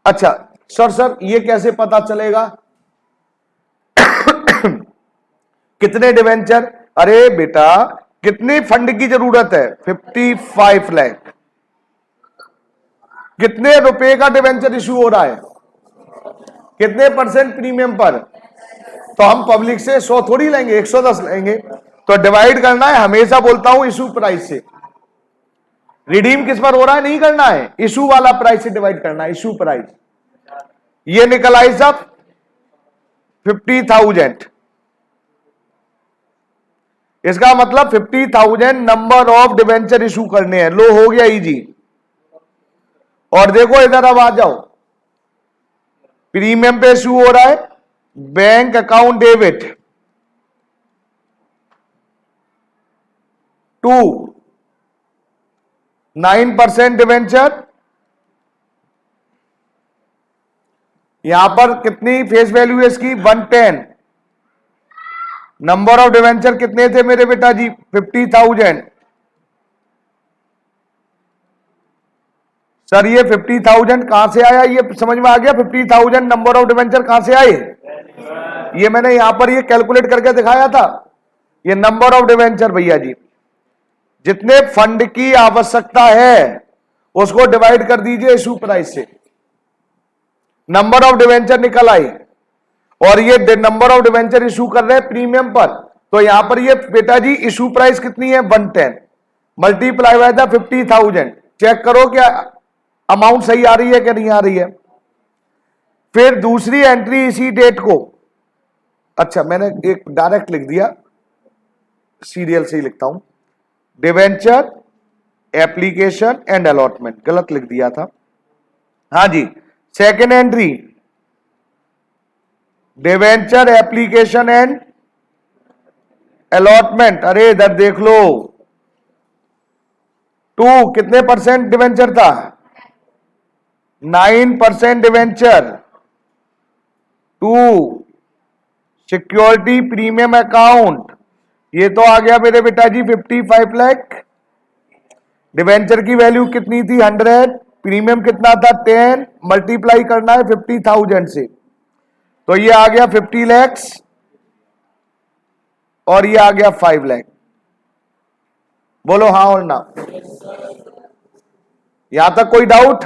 अच्छा सर ये कैसे पता चलेगा? कितने डिवेंचर? अरे बेटा कितने फंड की जरूरत है? 55 लाख। कितने रुपए का डिवेंचर इशू हो रहा है? कितने % प्रीमियम पर? तो हम पब्लिक से 100 थोड़ी लेंगे, 110 लेंगे। तो डिवाइड करना है, हमेशा बोलता हूं इशू प्राइस से। रिडीम किस पर हो रहा है नहीं करना है, इशू वाला प्राइस से डिवाइड करना है, इशू प्राइस। ये निकल आई सब 50,000। इसका मतलब 50,000 नंबर ऑफ डिवेंचर इशू करने हैं। लो हो गया इजी। और देखो इधर अब आ जाओ, प्रीमियम पे इशू हो रहा है, bank account debit to 9% debenture. यहां पर कितनी फेस वैल्यू है इसकी? 110। नंबर ऑफ डिवेंचर कितने थे मेरे बेटा जी? 50,000। सर ये 50,000 कहां से आया? ये समझ में आ गया 50,000 नंबर ऑफ डिवेंचर कहां से आए? ये मैंने यहां पर ये कैलकुलेट करके दिखाया था। ये नंबर ऑफ डिवेंचर भैया जी, जितने फंड की आवश्यकता है उसको डिवाइड कर दीजिए इशू प्राइस से, नंबर ऑफ डिवेंचर निकल आई, और ये नंबर ऑफ डिवेंचर इशू कर रहे हैं प्रीमियम पर, तो यहां पर ये बेटा जी इशू प्राइस कितनी है 110 मल्टीप्लाई बाय द 50,000। चेक करो क्या अमाउंट सही आ रही है कि नहीं आ रही है। फिर दूसरी एंट्री इसी डेट को, अच्छा मैंने एक डायरेक्ट लिख दिया, सीरियल से ही लिखता हूं, डिवेंचर एप्लीकेशन एंड अलॉटमेंट, गलत लिख दिया था। हाँ जी, second entry debenture application and allotment, अरे इधर देख लो, 2 कितने परसेंट डिवेंचर था, 9% डिवेंचर, 2 सिक्योरिटी प्रीमियम अकाउंट, ये तो आ गया मेरे बेटा जी 55 लाख। डिवेंचर की वैल्यू कितनी थी 100, प्रीमियम कितना था 10, मल्टीप्लाई करना है 50,000 से, तो ये आ गया 50 लाख और ये आ गया 5 लाख। बोलो हाँ और ना, यहां तक कोई डाउट?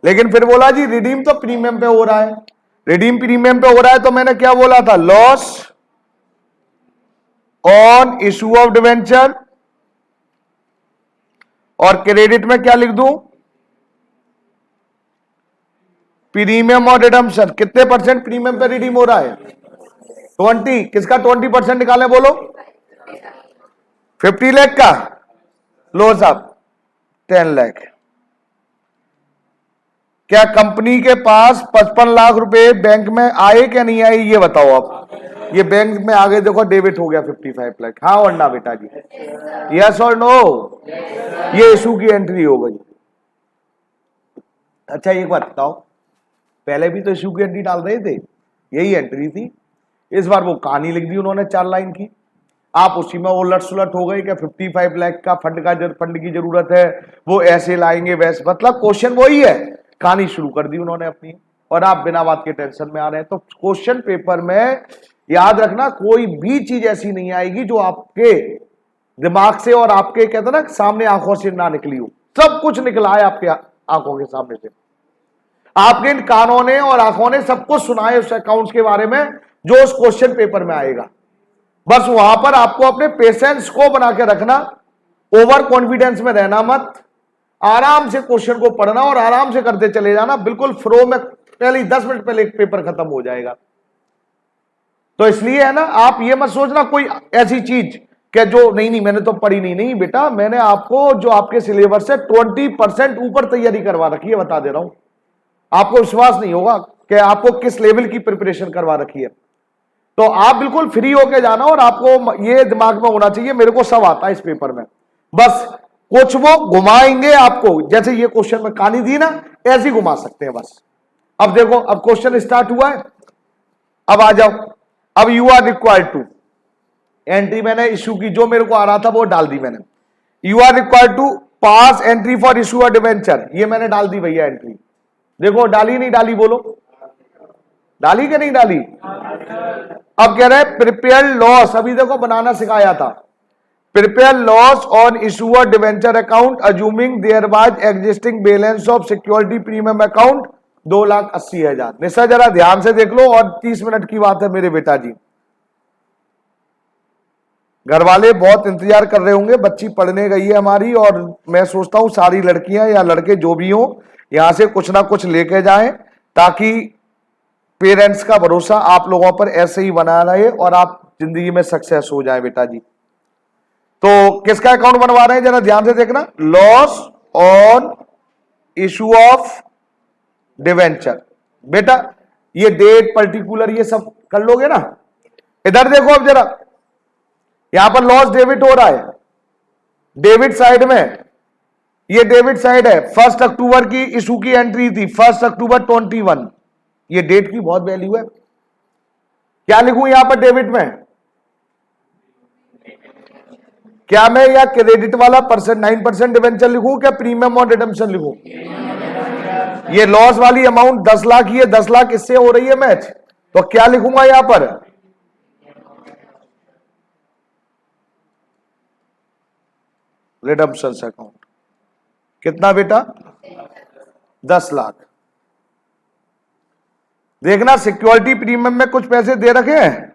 लेकिन फिर बोला जी रिडीम तो प्रीमियम पे हो रहा है, रिडीम प्रीमियम पे हो रहा है, तो मैंने क्या बोला था, loss on issue of debenture, और क्रेडिट में क्या लिख दूं, प्रीमियम और रिडम्पशन। कितने परसेंट प्रीमियम पे रिडीम हो रहा है, 20, किसका 20% निकाले बोलो, 50 लाख का, लो साहब 10 लाख। क्या कंपनी के पास 55 लाख रुपए बैंक में आए क्या नहीं आए, ये बताओ आप। ये बैंक में आ गए, देखो डेबिट हो गया 55 लाख, हाँ और ना बेटा जी, यस और नो, ये इशू की एंट्री हो गई। अच्छा एक बात बताओ, पहले भी तो इशू की एंट्री डाल रहे थे, यही एंट्री थी, इस बार वो कहानी लिख दी उन्होंने 4 लाइन की, आप उसी में उलट सुलट हो गए कि 55 लाख का फंड की जरूरत है, वो ऐसे लाएंगे वैसे, मतलब क्वेश्चन वही है, कहानी शुरू कर दी उन्होंने अपनी, और आप बिना बात के टेंशन में आ रहे हैं। तो क्वेश्चन पेपर में याद रखना, कोई भी चीज ऐसी नहीं आएगी जो आपके दिमाग से और आपके कहते ना सामने आंखों से ना निकली हो, सब कुछ निकला है आपके आंखों के सामने से, आपके इन कानों ने और आंखों ने सब कुछ सुना है उस अकाउंट्स के बारे में जो उस क्वेश्चन पेपर में आएगा। बस वहां पर आपको अपने पेशेंस को बना के रखना, ओवर कॉन्फिडेंस में रहना मत, आराम से क्वेश्चन को पढ़ना और आराम से करते चले जाना, बिल्कुल फ्लो में, पहले 10 मिनट पहले एक पेपर खत्म हो जाएगा। तो इसलिए है ना, आप ये मत सोचना कोई ऐसी चीज कि जो नहीं मैंने तो पढ़ी नहीं बेटा, मैंने आपको जो आपके सिलेबस से 20% ऊपर तैयारी करवा रखी है, बता दे रहा हूं, आपको विश्वास नहीं होगा कि आपको किस लेवल की प्रिपरेशन करवा रखी है। तो आप बिल्कुल फ्री होके जाना, और आपको ये दिमाग में होना चाहिए मेरे को सब आता है इस पेपर में, बस कुछ वो घुमाएंगे आपको, जैसे ये क्वेश्चन में कहानी दी ना, ऐसी घुमा सकते हैं बस। अब देखो, अब क्वेश्चन स्टार्ट हुआ है, अब आ जाओ, अब you are required to, entry मैंने इशू की जो मेरे को आ रहा था वो डाल दी मैंने, you are required to pass entry for issue और डिवेंचर, ये मैंने डाल दी भैया एंट्री, देखो डाली नहीं डाली, बोलो डाली कि नहीं डाली। अब कह रहे हैं प्रिपेयर लॉस, अभी देखो बनाना सिखाया था, प्रिपेयर लॉस ऑन इशू और debenture account assuming there was existing balance of security premium account 2,80,000। Nisha जरा ध्यान से देख लो, और 30 मिनट की बात है मेरे बेटा जी, घर वाले बहुत इंतजार कर रहे होंगे, बच्ची पढ़ने गई है हमारी, और मैं सोचता हूं सारी लड़कियां या लड़के जो भी हो यहां से कुछ ना कुछ लेके जाएं, ताकि पेरेंट्स का भरोसा आप लोगों पर ऐसे ही बना रहे और आप जिंदगी में सक्सेस हो जाए बेटा जी। तो किसका अकाउंट बनवा रहे हैं जरा ध्यान से देखना, loss on issue of debenture, बेटा ये डेट पर्टिकुलर ये सब कर लोगे ना। इधर देखो अब जरा, यहां पर लॉस डेबिट हो रहा है, डेबिट साइड में, ये डेबिट साइड है, 1 अक्टूबर की इशू की एंट्री थी, 1 अक्टूबर 21, ये डेट की बहुत वैल्यू है। क्या लिखूं यहां पर डेबिट में, क्या मैं या क्रेडिट वाला 9% डिवेंचर लिखूं, क्या प्रीमियम और रिडम्पशन लिखूं। ये लॉस वाली अमाउंट 10 लाख ही है, 10 लाख इससे हो रही है मैच, तो क्या लिखूंगा यहां पर, रिडम्पशन अकाउंट। कितना बेटा? 10 लाख। देखना सिक्योरिटी प्रीमियम में कुछ पैसे दे रखे हैं।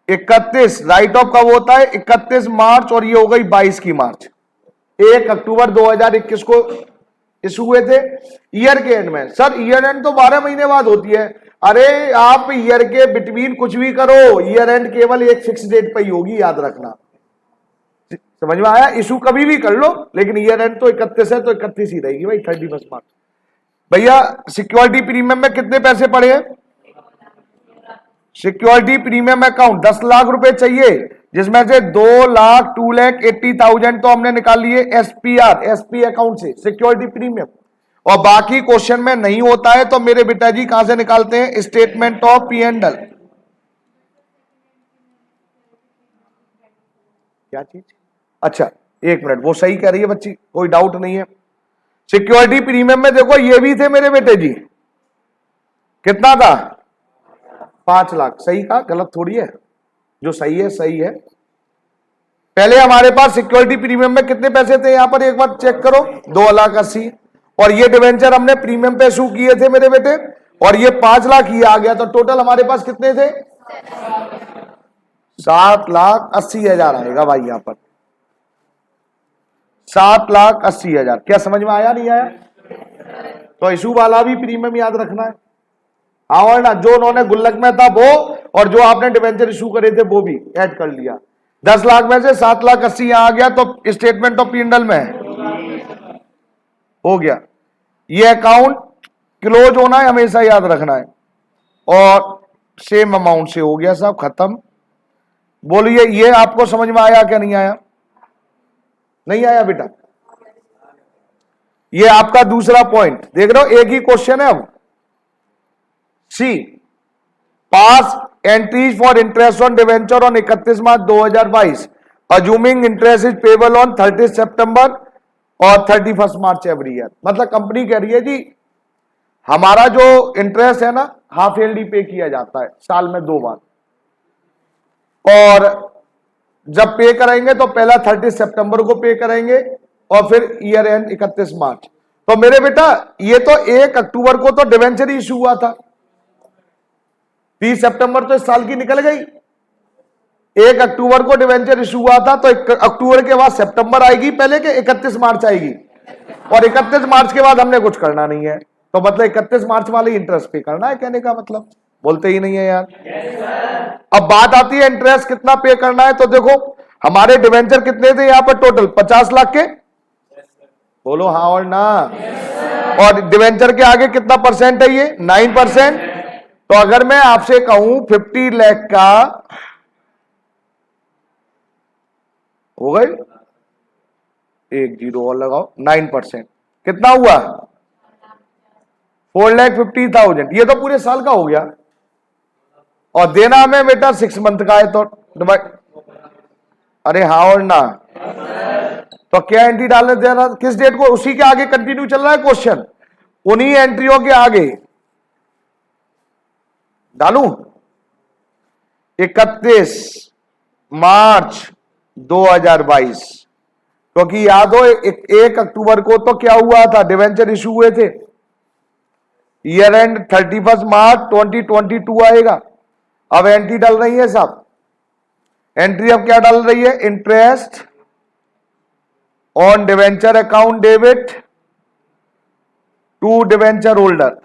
31 राइट ऑफ कब होता है? 31 मार्च, और ये हो गई 22 की मार्च। 1 अक्टूबर 2021 को इशू हुए थे ईयर के एंड में। सर ईयर एंड तो 12 महीने बाद होती है। अरे आप ईयर के बिटवीन कुछ भी करो, ईयर एंड केवल एक फिक्स डेट पे ही होगी, याद रखना। समझ में आया? इशू कभी भी कर लो, लेकिन ईयर एंड तो 31 है, तो 31 ही रहेगी भाई, 31 मार्च। भैया सिक्योरिटी प्रीमियम में कितने पैसे पड़े हैं? सिक्योरिटी प्रीमियम अकाउंट 10 लाख रुपए चाहिए, जिसमें से 2,80,000 तो हमने निकाल लिए एसपीआर, एसपी अकाउंट से सिक्योरिटी प्रीमियम, और बाकी क्वेश्चन में नहीं होता है तो मेरे बेटा जी कहां से निकालते हैं? Statement of P and L. क्या चीज? अच्छा 1 मिनट, वो सही कह रही है बच्ची, कोई डाउट नहीं है। सिक्योरिटी प्रीमियम में देखो ये भी थे मेरे बेटे जी, कितना था? 5 लाख। सही कहा, गलत थोड़ी है, जो सही है सही है। पहले हमारे पास सिक्योरिटी प्रीमियम में कितने पैसे थे? यहां पर एक बार चेक करो, 2,80,000, और ये डिवेंचर हमने प्रीमियम पे इशू किए थे मेरे बेटे, और ये 5 लाख ही आ गया, तो टोटल हमारे पास कितने थे? 7,80,000 आएगा भाई यहां पर, 7,80,000। क्या समझ में आया नहीं आया? तो इशू वाला भी प्रीमियम याद रखना है। हाँ ना, जो उन्होंने गुल्लक में था वो, और जो आपने डिवेंचर इशू करे थे वो भी ऐड कर लिया। 10 लाख में से 7,80,000 यहां आ गया, तो स्टेटमेंट ऑफ पी&एल में हो गया। ये अकाउंट क्लोज होना है, हमेशा याद रखना है, और सेम अमाउंट से हो गया साहब, खत्म। बोलिए ये आपको समझ में आया क्या नहीं आया? नहीं आया बेटा? ये आपका दूसरा पॉइंट देख रहे हो, एक ही क्वेश्चन है। अब C pass entries for interest on debenture on 31 March 2022, assuming interest is payable on 30 सितंबर और 31 मार्च एवरी ईयर। मतलब कंपनी कह रही है जी हमारा जो इंटरेस्ट है ना, हाफ ईयरली पे किया जाता है, साल में 2 बार, और जब पे करेंगे तो पहला 30 सितंबर को पे करेंगे, और फिर ईयर एंड 31 मार्च। तो मेरे बेटा ये तो 1 अक्टूबर को तो डिवेंचर इशू हुआ था, 30 सितंबर तो इस साल की निकल गई। 1 अक्टूबर को डिवेंचर इशू हुआ था, तो 1 अक्टूबर के बाद सितंबर आएगी पहले के 31 मार्च आएगी, और 31 मार्च के बाद हमने कुछ करना नहीं है, तो मतलब 31 मार्च वाले इंटरेस्ट पे करना है, कहने का मतलब। बोलते ही नहीं है यार। अब बात आती है इंटरेस्ट कितना पे करना है, तो देखो हमारे डिवेंचर कितने थे यहां पर टोटल? 50 लाख के, बोलो हाँ और ना। और डिवेंचर के आगे कितना परसेंट है? ये 9%। तो अगर मैं आपसे कहूं 50 लाख का हो गए, 1 जीरो और लगाओ, 9% कितना हुआ? 4,50,000। ये तो पूरे साल का हो गया, और देना हमें बेटा 6 मंथ का है, तो डिवाइड। अरे हाँ और ना? तो क्या एंट्री डालने दे रहा? किस डेट को? उसी के आगे कंटिन्यू चल रहा है क्वेश्चन, उन्हीं एंट्रियों के आगे डालूं। 31 मार्च 2022, क्योंकि याद हो 1 अक्टूबर को तो क्या हुआ था? डिवेंचर इशू हुए थे। ईयर एंड 31 मार्च 2022 आएगा। अब एंट्री डाल रही है साहब, एंट्री अब क्या डाल रही है? Interest on debenture account debit to debenture holder.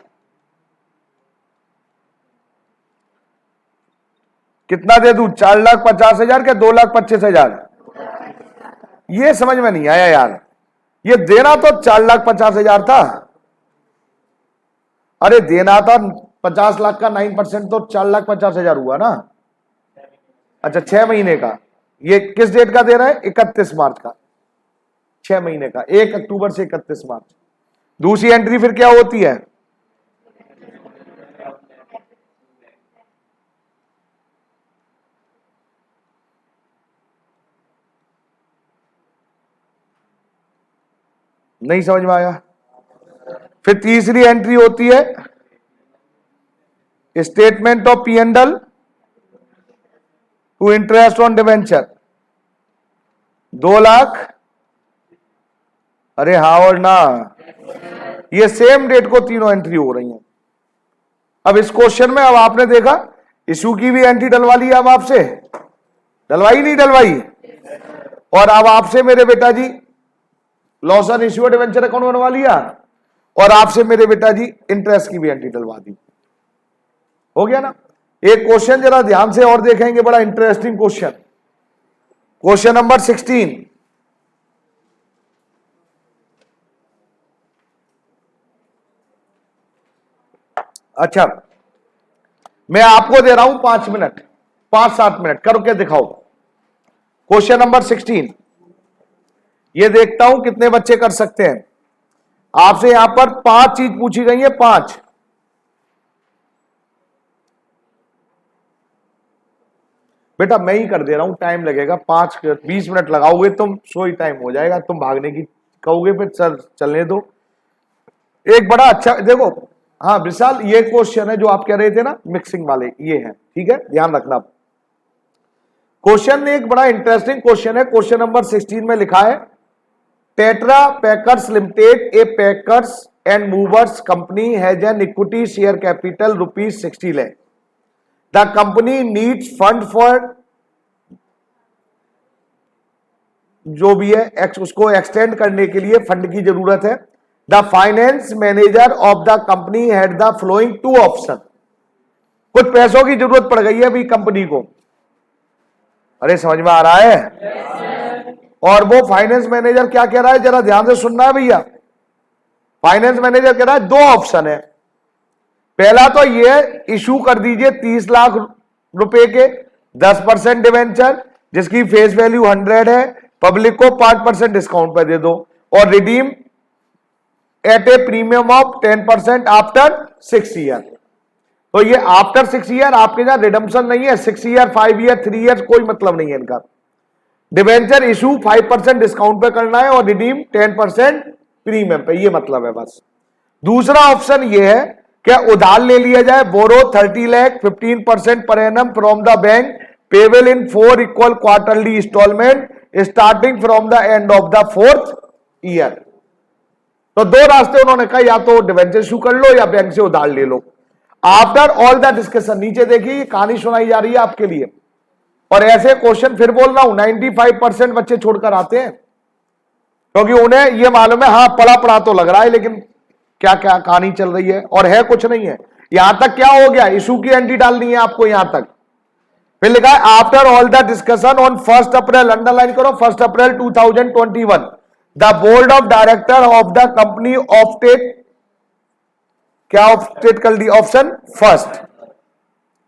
कितना दे दूं? 4,50,000 क्या 2,25,000? ये समझ में नहीं आया यार, ये देना तो 4,50,000 था। अरे देना था 50 लाख का 9%, तो 4,50,000 हुआ ना। अच्छा 6 महीने का, ये किस डेट का दे रहा है? 31 मार्च का, 6 महीने का, 1 अक्टूबर से 31 मार्च। दूसरी एंट्री फिर क्या होती है? नहीं समझ में आया? फिर तीसरी एंट्री होती है statement of P and L two interest on debenture, 2 lakh अरे हाँ और ना, ये सेम डेट को तीनों एंट्री हो रही हैं। अब इस क्वेश्चन में अब आपने देखा इशू की भी एंट्री डलवा ली, अब आपसे डलवाई नहीं डलवाई, और अब आपसे मेरे बेटा जी loss on issue debenture account बनवा लिया, और आपसे मेरे बेटा जी इंटरेस्ट की भी एंट्री डलवा दी। हो गया ना। एक क्वेश्चन जरा ध्यान से और देखेंगे, बड़ा इंटरेस्टिंग क्वेश्चन, क्वेश्चन नंबर 16। अच्छा, मैं आपको दे रहा हूं 5 मिनट, 5-7 मिनट करके दिखाओ। क्वेश्चन नंबर 16, ये देखता हूं कितने बच्चे कर सकते हैं। आपसे यहां पर 5 चीज पूछी गई है, 5। बेटा मैं ही कर दे रहा हूं, टाइम लगेगा 5-20 मिनट लगाओगे तुम, सो ही टाइम हो जाएगा, तुम भागने की कहोगे फिर सर चलने दो। एक बड़ा अच्छा देखो, हाँ विशाल, ये क्वेश्चन है जो आप कह रहे थे ना मिक्सिंग वाले, ये है, ठीक है, ध्यान रखना। क्वेश्चन एक बड़ा इंटरेस्टिंग क्वेश्चन है। क्वेश्चन नंबर 16 में लिखा है, tetra packers limited A packers and movers company has an equity share capital ₹60 lakh. The company needs fund for, जो भी है उसको एक्सटेंड करने के लिए फंड की जरूरत है। The finance manager of the company had the flowing 2 option. कुछ पैसों की जरूरत पड़ गई है अभी कंपनी को, अरे समझ में आ रहा है? और वो फाइनेंस मैनेजर क्या कह रहा है, जरा ध्यान से सुनना है भैया। फाइनेंस मैनेजर कह रहा है 2 ऑप्शन है। पहला तो ये इशू कर दीजिए 30 लाख रुपए के 10% डिवेंचर, जिसकी फेस वैल्यू 100 है, पब्लिक को 5% डिस्काउंट पे दे दो, और redeem at a premium of 10% after 6 year. तो ये आफ्टर 6 ईयर आपके यहां रिडम्पशन नहीं है, 6 ईयर, 5 ईयर, 3 ईयर कोई मतलब नहीं है इनका। डिवेंचर इशू 5% डिस्काउंट पे करना है और रिडीम 10% प्रीमियम पे, ये मतलब है बस। दूसरा ऑप्शन ये है क्या उधार ले लिया जाए, बोरो 30 लाख 15% पर एनम from the bank, payable in 4 equal quarterly instalment starting from the end of the 4th year. तो 2 रास्ते उन्होंने कहा, या तो डिवेंचर इशू कर लो या बैंक से उधार ले लो। आफ्टर ऑल द डिस्कशन, नीचे देखिए कहानी सुनाई जा रही है आपके लिए, और ऐसे क्वेश्चन फिर बोल रहा हूं 95% बच्चे छोड़कर आते हैं, क्योंकि उन्हें यह मालूम है हाँ पढ़ा पढ़ा तो लग रहा है, लेकिन क्या क्या कहानी चल रही है और है कुछ नहीं है। यहां तक क्या हो गया, इशू की एंट्री डालनी है आपको यहां तक। फिर लिखा है after all the discussion on 1 April, underline करो, 1 April 2021 the board of director of the company opted, क्या ऑप्टेड कर दी, ऑप्शन फर्स्ट,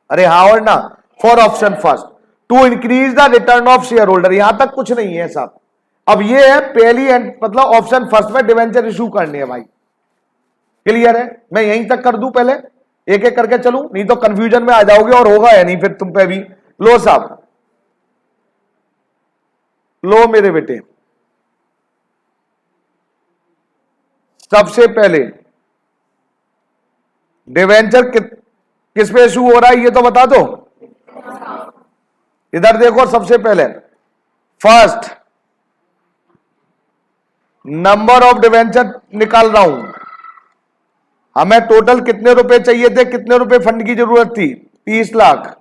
अरे हाँ और ना, for option first to increase the return of shareholder. यहां तक कुछ नहीं है साहब। अब ये है पहली मतलब ऑप्शन फर्स्ट में डिवेंचर इशू करनी है भाई, क्लियर है? मैं यहीं तक कर दूं, पहले एक एक करके चलूं, नहीं तो कंफ्यूजन में आ जाओगे और होगा या नहीं फिर तुम पे भी। लो साहब, लो मेरे बेटे, सबसे पहले डिवेंचर किस पे इशू हो रहा है ये तो बता दो। इधर देखो, सबसे पहले फर्स्ट नंबर ऑफ डिवेंचर निकाल रहा हूं। हमें टोटल कितने रुपए चाहिए थे, कितने रुपए फंड की जरूरत थी, 30 लाख।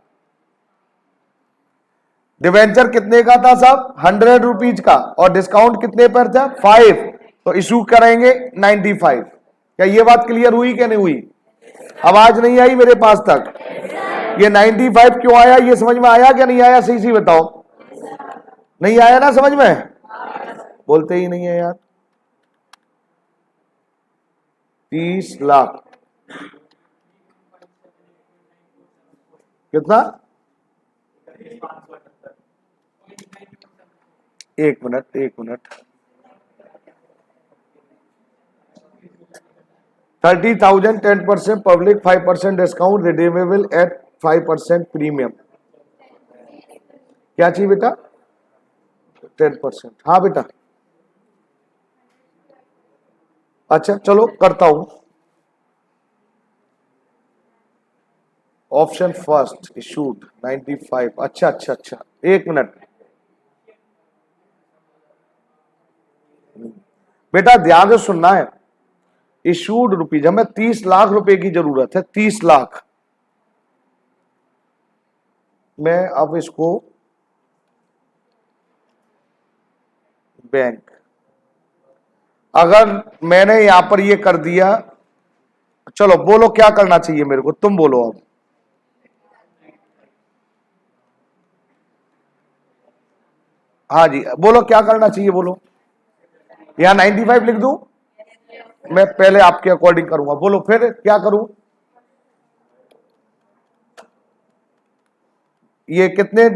डिवेंचर कितने का था साहब, 100 रुपीज का, और डिस्काउंट कितने पर था, 5, तो इशू करेंगे 95। क्या ये बात क्लियर हुई कि नहीं हुई? आवाज नहीं आई मेरे पास तक? ये 95 क्यों आया, ये समझ में आया क्या नहीं आया, सही सी बताओ। नहीं आया ना समझ में? बोलते ही नहीं है यार। 30 लाख कितना, एक minute 30,000, 10% public, 5% discount, redeemable eight 5% premium. क्या चाहिए बेटा, 10%, हाँ बेटा। अच्छा चलो करता हूं, ऑप्शन फर्स्ट इशूड 95। अच्छा, एक मिनट, बेटा ध्यान से सुनना है, इशूड रुपीज, हमें 30 लाख रुपए की जरूरत है, 30 लाख। मैं अब इसको बैंक, अगर मैंने यहां पर ये कर दिया, चलो बोलो क्या करना चाहिए मेरे को, तुम बोलो अब। हाँ जी बोलो क्या करना चाहिए, बोलो। यहां 95 लिख दूं, मैं पहले आपके अकॉर्डिंग करूंगा, बोलो फिर क्या करूं। ये कितने,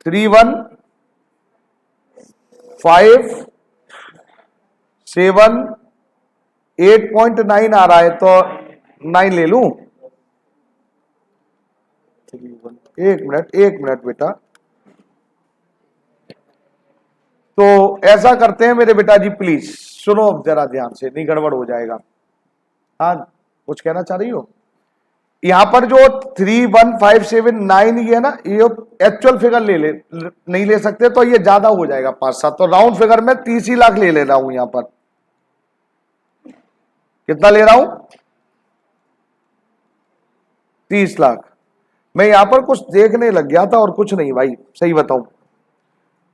3158.9 आ रहा है, तो 9 ले लूं। एक मिनट एक मिनट बेटा, तो ऐसा करते हैं मेरे बेटा जी, प्लीज सुनो अब जरा ध्यान से, नहीं गड़बड़ हो जाएगा। हाँ कुछ कहना चाह रही हो। यहां पर जो 31579 ये है ना, ये एक्चुअल फिगर ले नहीं ले सकते, तो ये ज्यादा हो जाएगा 5-7, तो राउंड फिगर में 30 ही लाख ले रहा हूं। यहां पर कितना ले रहा हूं, 30 लाख। मैं यहां पर कुछ देखने लग गया था और कुछ नहीं भाई, सही बताऊं,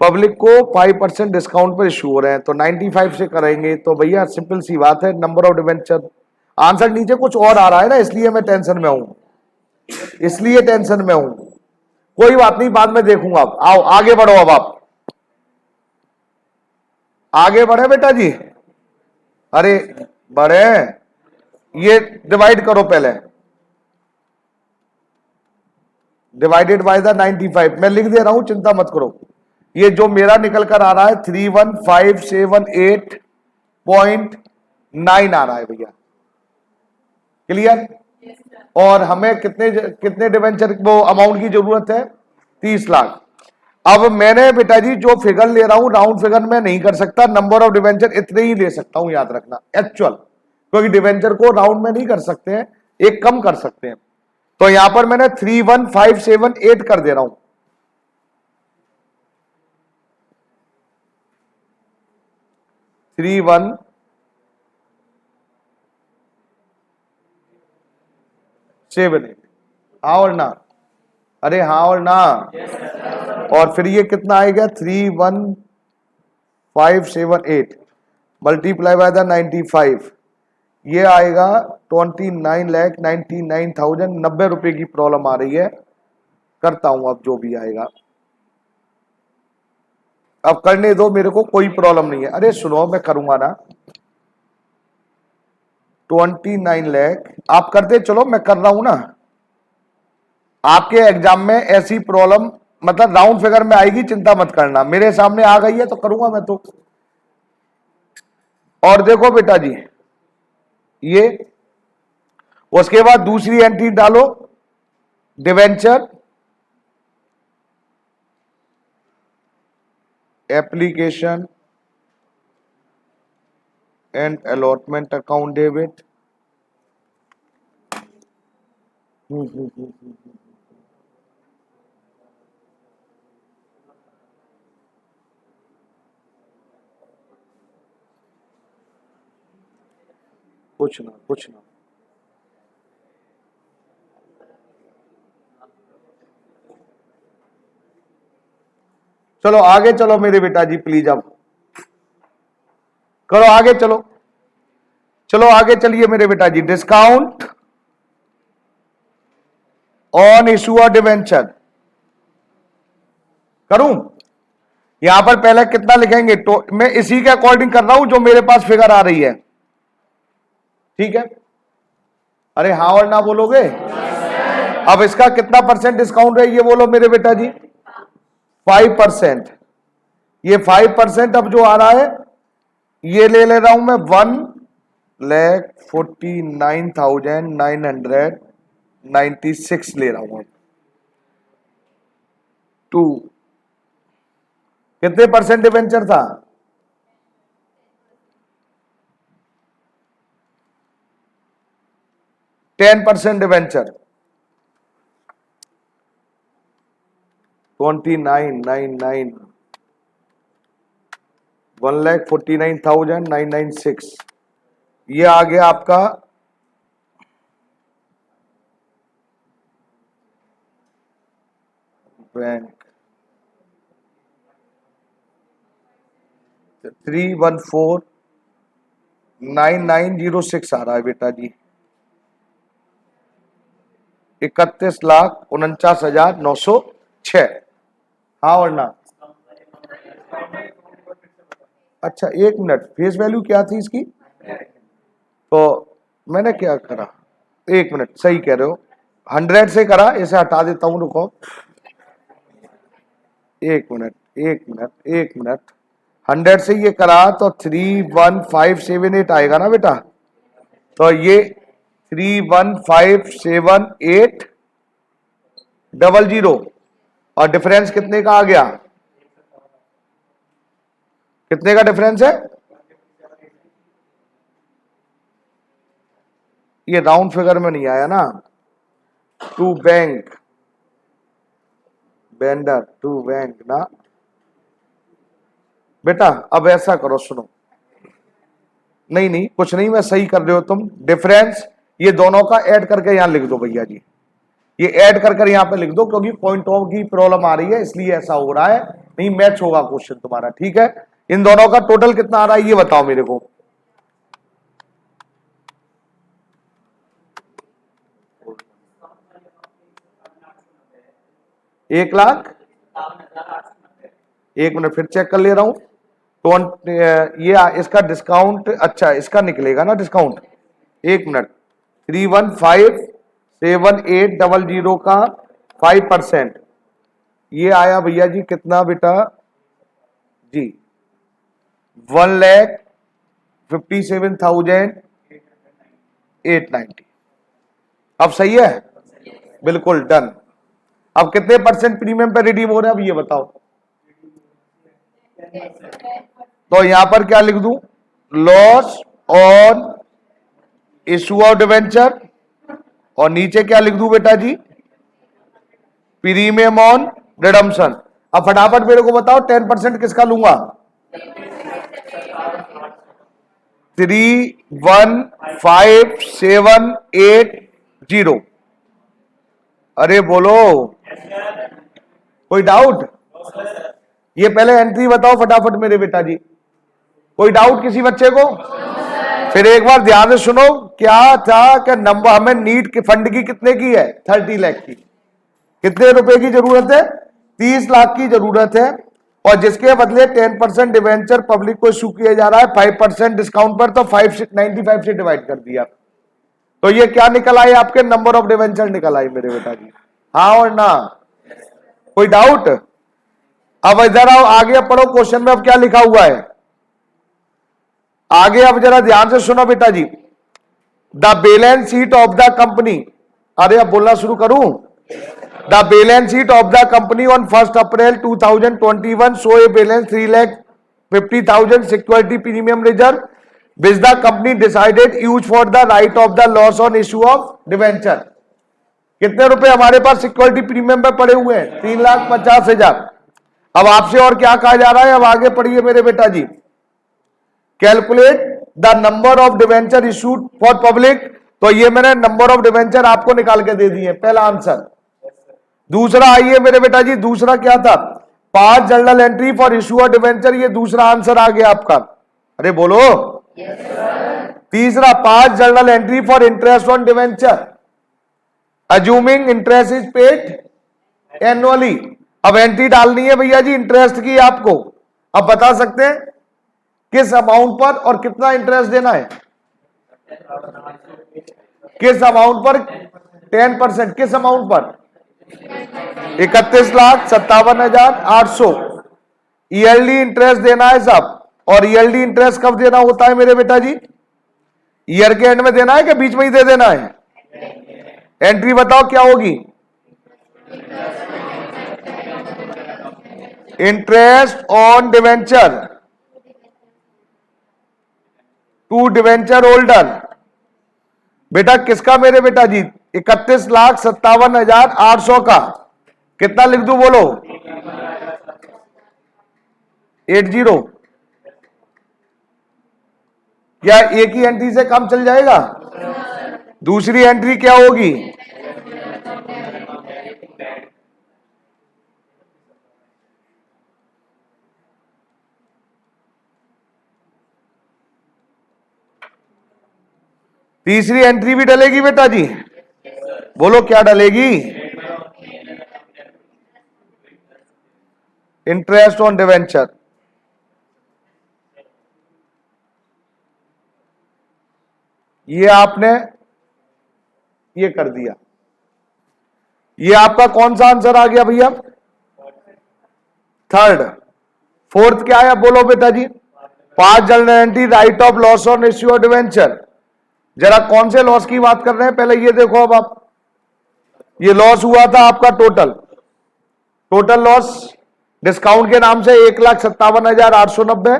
पब्लिक को 5% डिस्काउंट पर इशू हो रहे हैं, तो 95 से करेंगे तो भैया सिंपल सी बात है, नंबर ऑफ डिवेंचर, आंसर नीचे कुछ और आ रहा है ना, इसलिए मैं टेंशन में हूं, इसलिए टेंशन में हूं। कोई बात नहीं, बाद में देखूंगा। अब आओ आगे बढ़ो, अब आप आगे बढ़े बेटा जी, अरे बढ़े, ये डिवाइड करो पहले, डिवाइडेड बाय द 95, मैं लिख दे रहा हूं, चिंता मत करो। ये जो मेरा निकल कर आ रहा है 31578.9 आ रहा है भैया, क्लियर। और हमें कितने कितने डिवेंचर वो अमाउंट की जरूरत है, 30 लाख। अब मैंने बेटा जी जो फिगर ले रहा हूं, राउंड फिगर में नहीं कर सकता, नंबर ऑफ डिवेंचर इतने ही ले सकता हूं, याद रखना एक्चुअल, क्योंकि डिवेंचर को राउंड में नहीं कर सकते हैं, एक कम कर सकते हैं। तो यहां पर मैंने 31578 कर दे रहा हूं, 3178, हाँ और ना, अरे हाँ और ना, और फिर ये कितना आएगा, 31578 मल्टीप्लाई बाय द 95, ये आएगा 29,99,000, 90 रुपए की प्रॉब्लम आ रही है, करता हूं अब जो भी आएगा, अब करने दो मेरे को, कोई प्रॉब्लम नहीं है। अरे सुनो मैं करूंगा ना, 29 लाख आप करते चलो, मैं कर रहा हूं ना। आपके एग्जाम में ऐसी प्रॉब्लम मतलब राउंड फिगर में आएगी, चिंता मत करना, मेरे सामने आ गई है तो करूंगा मैं तो। और देखो बेटा जी, ये उसके बाद दूसरी एंट्री डालो, debenture application and allotment account debit, कुछ ना कुछ ना, चलो आगे चलो मेरे बेटा जी प्लीज, अब करो आगे चलो, चलो आगे चलिए मेरे बेटा जी। Discount on issue of debenture करूं, यहां पर पहले कितना लिखेंगे, तो मैं इसी के अकॉर्डिंग कर रहा हूं जो मेरे पास फिगर आ रही है, ठीक है। अरे हाँ और ना बोलोगे, अब इसका कितना परसेंट डिस्काउंट है ये बोलो मेरे बेटा जी, 5%। ये 5% अब जो आ रहा है, ये ले रहा हूं मैं 1,49,996 ले रहा हूं। टू कितने परसेंट डिवेंचर था, 10% डिवेंचर, 29,99 1,49,996 ये आ गया आपका बैंक 314,9906 आ रहा है बेटा जी। 31,49,906। हाँ और ना? अच्छा 1 मिनट, फेस वैल्यू क्या थी इसकी? तो मैंने क्या करा, 1 मिनट, सही कह रहे हो, 100 से करा, इसे हटा देता हूं, रुको 1 मिनट 1 मिनट 100 से ये करा तो 31578 आएगा ना बेटा। तो ये 3157800 और डिफरेंस कितने का आ गया? कितने का डिफरेंस है? ये राउंड फिगर में नहीं आया ना। To bank vendor to bank ना बेटा। अब ऐसा करो, सुनो, नहीं नहीं कुछ नहीं, मैं सही कर रहे हो तुम। डिफरेंस ये दोनों का ऐड करके यहां लिख दो भैया जी, ये ऐड कर यहां पे लिख दो, क्योंकि पॉइंटों की प्रॉब्लम आ रही है इसलिए ऐसा हो रहा है, नहीं मैच होगा क्वेश्चन तुम्हारा, ठीक है। इन दोनों का टोटल कितना आ रहा है ये बताओ मेरे को। एक लाख, 1 मिनट फिर चेक कर ले रहा हूं। तो ये इसका डिस्काउंट, अच्छा इसका निकलेगा ना डिस्काउंट, 1 मिनट, 3157800 का 5%, ये आया भैया जी कितना बेटा जी? 1,57,890। अब सही है, बिल्कुल डन। अब कितने परसेंट प्रीमियम पे रिडीम हो रहे हैं अब ये बताओ। तो यहां पर क्या लिख दूं? Loss on issue of debenture, और नीचे क्या लिख दूं बेटा जी? Premium on redemption. अब फटाफट मेरे को बताओ 10% किसका लूंगा? 315,780। अरे बोलो, कोई डाउट? ये पहले एंट्री बताओ फटाफट मेरे बेटा जी, कोई डाउट किसी बच्चे को? फिर एक बार ध्यान से सुनो, क्या था कि नंबर हमें नीट के फंड की कितने की है? 30 लाख की। कितने रुपए की जरूरत है? 30 लाख की जरूरत है, और जिसके बदले 10% डिवेंचर पब्लिक को इशू किया जा रहा है 5% डिस्काउंट पर, तो 595 से डिवाइड कर दिया, तो ये क्या निकल आए आपके? नंबर ऑफ डिवेंचर निकल आई मेरे बेटा जी। हाँ और ना? कोई डाउट? अब इधर आओ, आगे पढ़ो, क्वेश्चन में अब क्या लिखा हुआ है आगे, अब जरा ध्यान से सुनो बेटा जी। The balance sheet of the company, अरे अब बोलना शुरू करूं। The balance sheet of the company on 1 April 2021 show a balance 3,50,000 security premium reserve which the company decided use for the right of the loss on issue of debenture। कितने रुपए हमारे पास security premium पे पड़े हुए हैं? 3,50,000। अब आपसे और क्या कहा जा रहा है? अब आगे पढ़िए मेरे बेटा जी। Calculate the number of debenture issued for public, तो ये मैंने नंबर ऑफ डिवेंचर आपको निकाल के दे दिए, पहला आंसर। दूसरा आइए मेरे बेटा जी, दूसरा क्या था? 5 journal entry for issue of debenture, ये दूसरा आंसर आ गया आपका। अरे बोलो। तीसरा 5 journal entry for interest on debenture, assuming interest is paid annually. अब एंट्री डालनी है भैया जी इंटरेस्ट की आपको। अब बता सकते हैं किस अमाउंट पर और कितना इंटरेस्ट देना है? किस अमाउंट पर? 10%। किस अमाउंट पर? 31,57,800। ईयरली इंटरेस्ट देना है सब, और ईयरली इंटरेस्ट कब देना होता है मेरे बेटा जी? ईयर के एंड में देना है कि बीच में ही दे देना है? एंट्री बताओ क्या होगी? Interest on debenture to debenture holder. बेटा किसका मेरे बेटा जी? 31,57,800 का। कितना लिख दूं बोलो? 80। क्या एक ही एंट्री से काम चल जाएगा? दूसरी एंट्री क्या होगी? तीसरी एंट्री भी डलेगी बेटा जी, बोलो क्या डलेगी? Interest on debenture. ये आपने ये कर दिया। ये आपका कौन सा आंसर आ गया भैया? थर्ड। फोर्थ क्या है बोलो बेटा जी? पांच general right of loss on issue of debenture. जरा कौन से लॉस की बात कर रहे हैं पहले ये देखो। अब आप ये लॉस हुआ था आपका टोटल लॉस डिस्काउंट के नाम से 1,57,890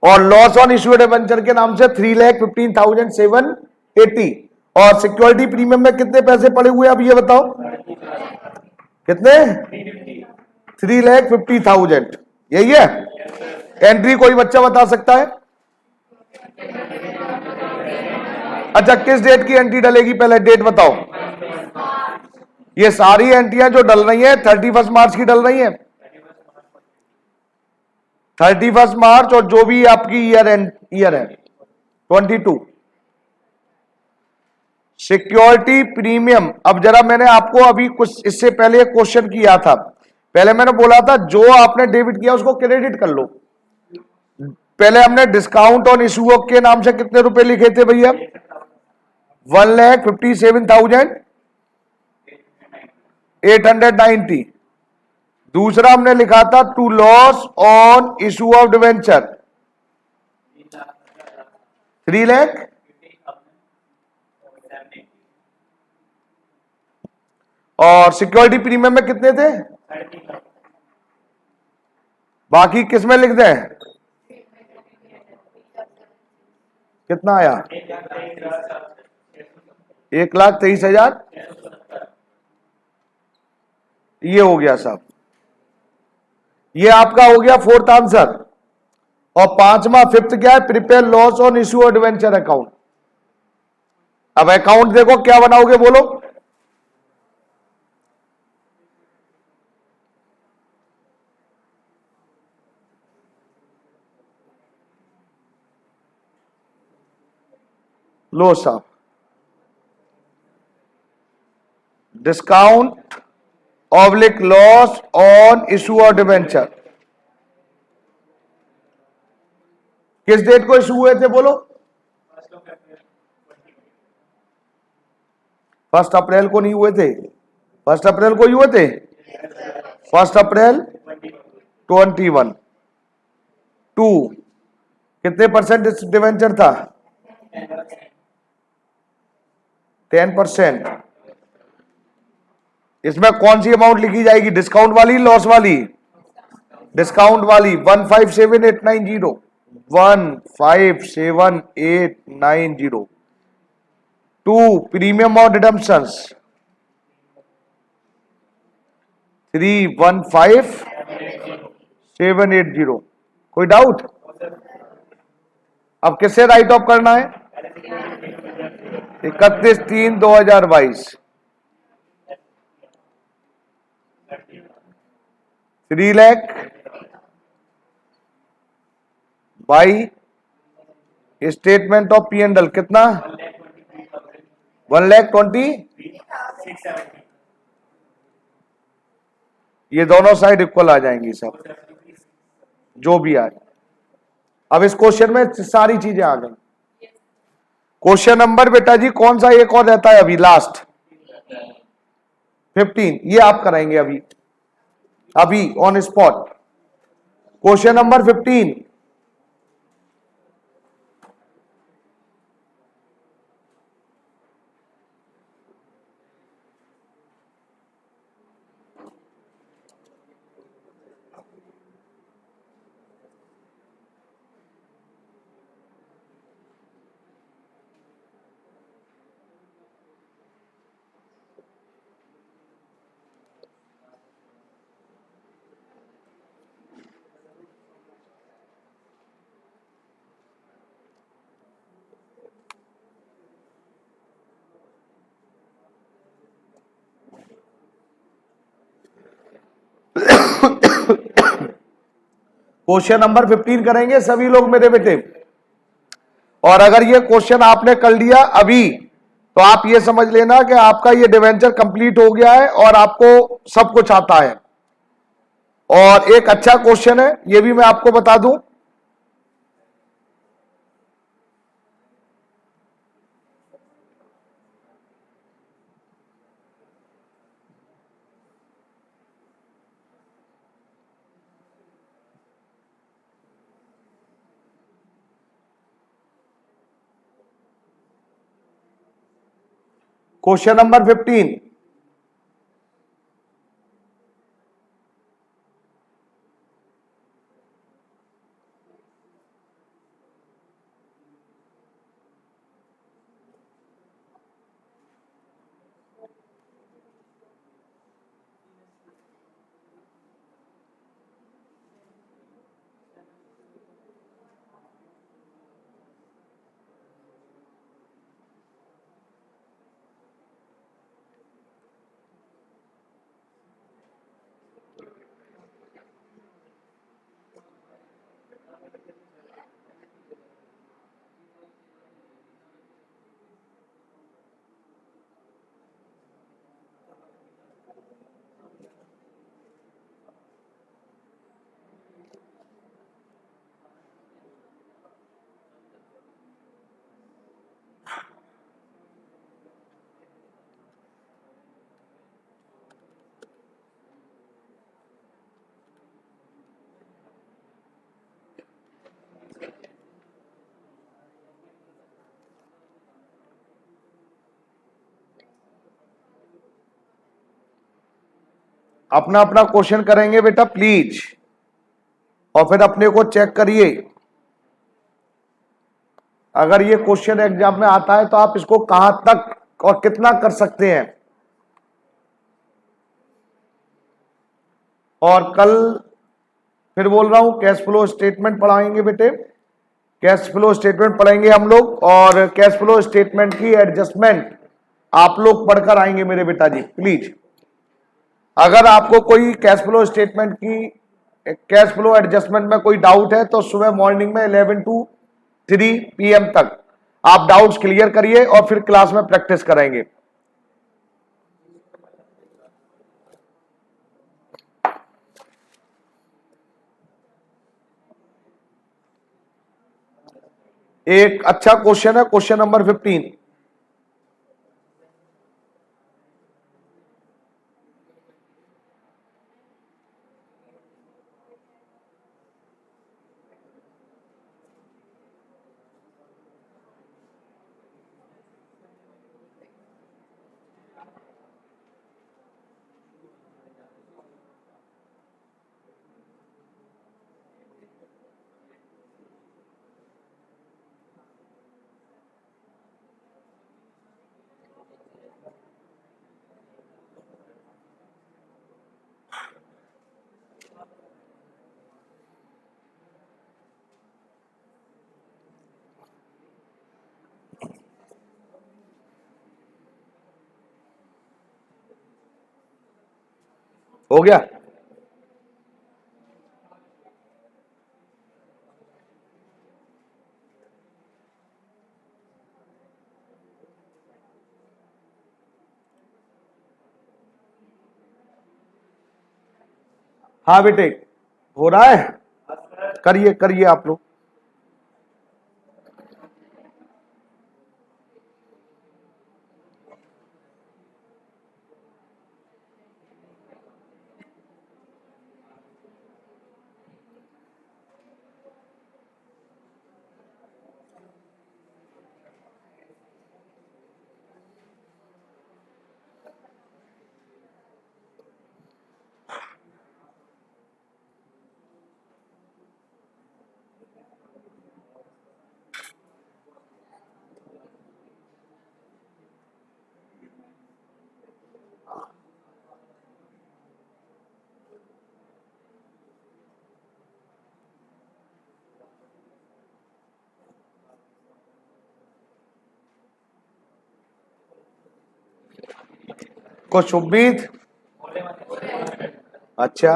और लॉस ऑन इश्यू डिवेंचर के नाम से 3,15,780 और सिक्योरिटी प्रीमियम में कितने पैसे पड़े हुए अब ये बताओ कितने? 3,50,000। यही है एंट्री? कोई बच्चा बता सकता है? अच्छा किस डेट की एंट्री डलेगी पहले डेट बताओ। ये सारी एंट्रियां जो डल रही हैं 31 मार्च की डल रही हैं। 31 मार्च और जो भी आपकी ईयर है 22। Security premium. अब जरा मैंने आपको अभी कुछ इससे पहले क्वेश्चन किया था। पहले मैंने बोला था जो आपने डेबिट किया उसको क्रेडिट कर लो। पहले हमने डिस्काउंट ऑन इशू के नाम से कितने रुपए लिखे थे भैया? 1,57,890। दूसरा हमने लिखा था to loss on issue of debenture 3 lakh. और सिक्योरिटी प्रीमियम में कितने थे? बाकी किस में लिख दें? कितना आया? 1,23,000। ये हो गया साहब। ये आपका हो गया फोर्थ आंसर। और पांचवा फिफ्थ क्या है? Prepare loss on issue of debenture account. अब अकाउंट देखो क्या बनाओगे बोलो। लो साहब discount oblique loss on issue of debenture किस डेट को इशू हुए थे बोलो? 1 अप्रैल को नहीं हुए थे। 1 अप्रैल को ही हुए थे। 1 अप्रैल 21। टू कितने परसेंट डिवेंचर था? 10%। इसमें कौन सी अमाउंट लिखी जाएगी? डिस्काउंट वाली लॉस वाली? डिस्काउंट वाली 1,57,890। 1,57,890। टू प्रीमियम और रिडम्पशंस 3,15,780। कोई डाउट? अब किससे राइट ऑफ करना है? 31/3/2022। 3 lakh by statement of P and L कितना? 1,20,000। ये दोनों साइड इक्वल आ जाएंगी सब जो भी आए। अब इस क्वेश्चन में सारी चीजें आ गई। क्वेश्चन नंबर बेटा जी कौन सा एक और रहता है अभी लास्ट? 15। ये आप कराएंगे अभी अभी on spot. Question number 15। Question number 15 करेंगे सभी लोग मेरे बेटे। और अगर ये क्वेश्चन आपने कर लिया अभी तो आप ये समझ लेना कि आपका ये डिवेंचर कंप्लीट हो गया है और आपको सब कुछ आता है। और एक अच्छा क्वेश्चन है, ये भी मैं आपको बता दूं। क्वेश्चन नंबर 15, अपना अपना क्वेश्चन करेंगे बेटा प्लीज, और फिर अपने को चेक करिए। अगर ये क्वेश्चन एग्जाम में आता है तो आप इसको कहां तक और कितना कर सकते हैं। और कल फिर बोल रहा हूं कैश फ्लो स्टेटमेंट पढ़ाएंगे बेटे, कैश फ्लो स्टेटमेंट पढ़ेंगे हम लोग, और कैश फ्लो स्टेटमेंट की एडजस्टमेंट आप लोग पढ़कर आएंगे मेरे बेटा जी प्लीज। अगर आपको कोई कैश फ्लो स्टेटमेंट की कैश फ्लो एडजस्टमेंट में कोई डाउट है तो सुबह मॉर्निंग में 11 to 3 PM तक आप डाउट्स क्लियर करिए और फिर क्लास में प्रैक्टिस करेंगे। एक अच्छा क्वेश्चन है क्वेश्चन नंबर 15। हो गया? हाँ बेटे, हो रहा है, करिए करिए आप लोग। कुछ उम्मीद? अच्छा,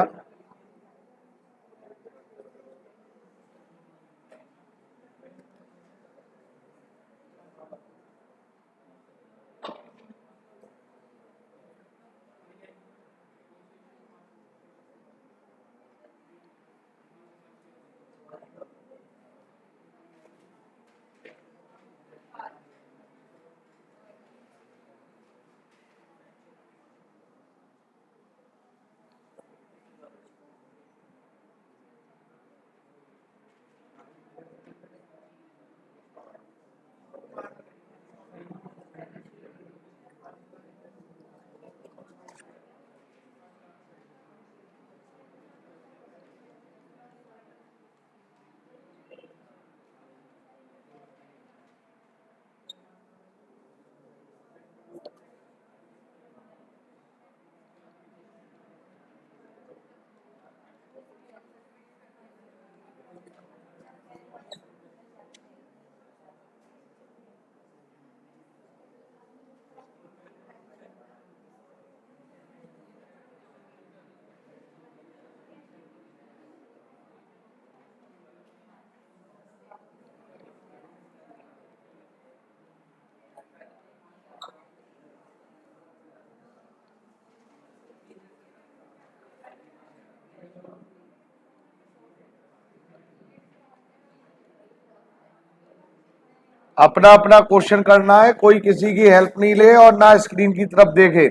अपना अपना क्वेश्चन करना है, कोई किसी की हेल्प नहीं ले और ना स्क्रीन की तरफ देखे।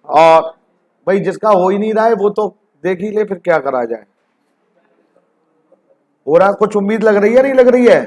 और भाई जिसका हो ही नहीं रहा है वो तो देख ही ले, फिर क्या करा जाए। हो रहा कुछ उम्मीद लग रही है नहीं लग रही है?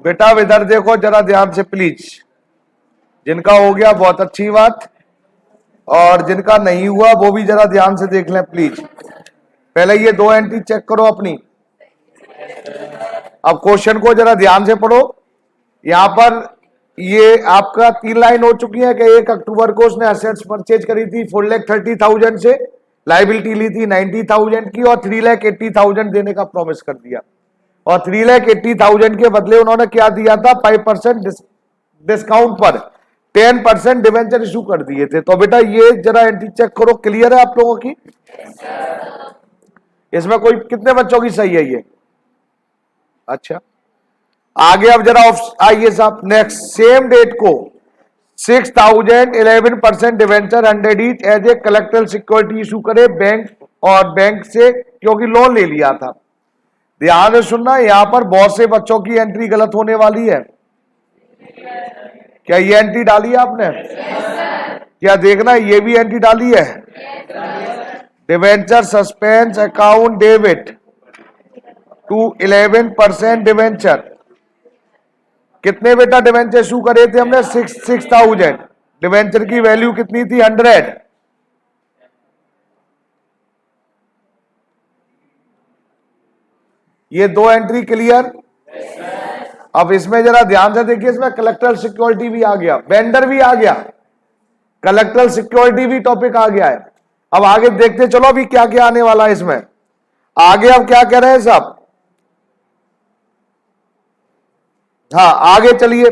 बेटा इधर देखो जरा ध्यान से प्लीज। जिनका हो गया बहुत अच्छी बात, और जिनका नहीं हुआ वो भी जरा ध्यान से देख लें प्लीज। पहले ये दो एंट्री चेक करो अपनी। अब क्वेश्चन को जरा ध्यान से पढ़ो। यहां पर ये आपका 3 लाइन हो चुकी है कि 1 अक्टूबर को उसने असेट्स परचेज करी थी 4,30,000 से, लाइबिलिटी ली थी 90,000 की और 3,80,000 देने का प्रॉमिस कर दिया। और 3,80,000 के बदले उन्होंने क्या दिया था? 5% डिस्काउंट पर 10% डिवेंचर इशू कर दिए थे। तो बेटा ये जरा एंट्री चेक करो, क्लियर है आप लोगों की? इसमें कोई कितने बच्चों की सही है ये? अच्छा, आगे अब जरा आइए साहब नेक्स्ट। सेम डेट को 6,000 11% debenture 100 each as a collateral security issue करे बैंक, और बैंक से क्योंकि लोन ले लिया था। ध्यान से सुनना, यहां पर बहुत से बच्चों की एंट्री गलत होने वाली है। क्या ये एंट्री डाली है आपने? क्या देखना ये भी एंट्री डाली है? Debenture suspense account debit to 11% debenture. कितने बेटा डिवेंचर इशू करे थे हमने? 6,000। डिवेंचर की वैल्यू कितनी थी? 100। ये दो एंट्री क्लियर? अब इसमें जरा ध्यान से देखिए, इसमें कलेक्टरल सिक्योरिटी भी आ गया, वेंडर भी आ गया, कलेक्टरल सिक्योरिटी भी टॉपिक आ गया है। अब आगे देखते चलो अभी क्या क्या आने वाला है इसमें आगे। अब क्या कह रहे हैं साहब? हाँ आगे चलिए।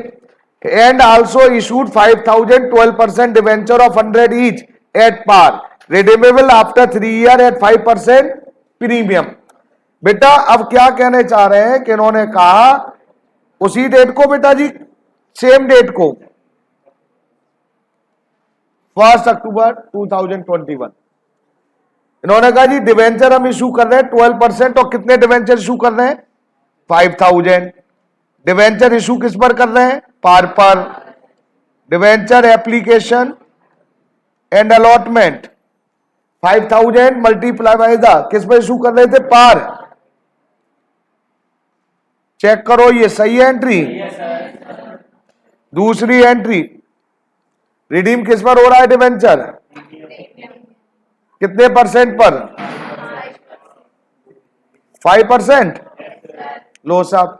And also issued 5,000 12% debenture of 100 each at par, redeemable after 3 year at 5% premium. बेटा अब क्या कहने चाह रहे हैं कि इन्होंने कहा उसी डेट को बेटा जी, सेम डेट को 1 अक्टूबर 2021 इन्होंने कहा जी डिवेंचर हम इशू कर रहे हैं 12%, और कितने डिवेंचर इशू कर रहे हैं? 5,000। डिवेंचर इशू किस पर कर रहे हैं? पार पर। Debenture application and allotment 5,000 multiply by the, किस पर इशू कर रहे थे? पार। चेक करो ये सही है एंट्री? दूसरी एंट्री, रिडीम किस पर हो रहा है? डिवेंचर कितने परसेंट पर? 5%। लो साहब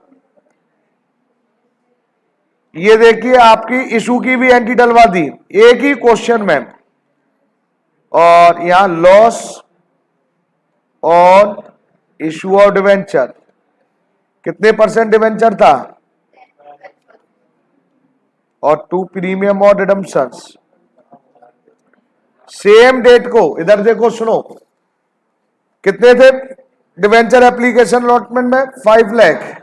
ये देखिए आपकी इशू की भी एंट्री डलवा दी एक ही क्वेश्चन में, और यहां लॉस और इशू ऑफ डिवेंचर, कितने परसेंट डिवेंचर था, और 2 प्रीमियम और रिडम्पशंस। सेम डेट को इधर देखो, सुनो, कितने थे डिवेंचर एप्लीकेशन अलॉटमेंट में, 5 लाख।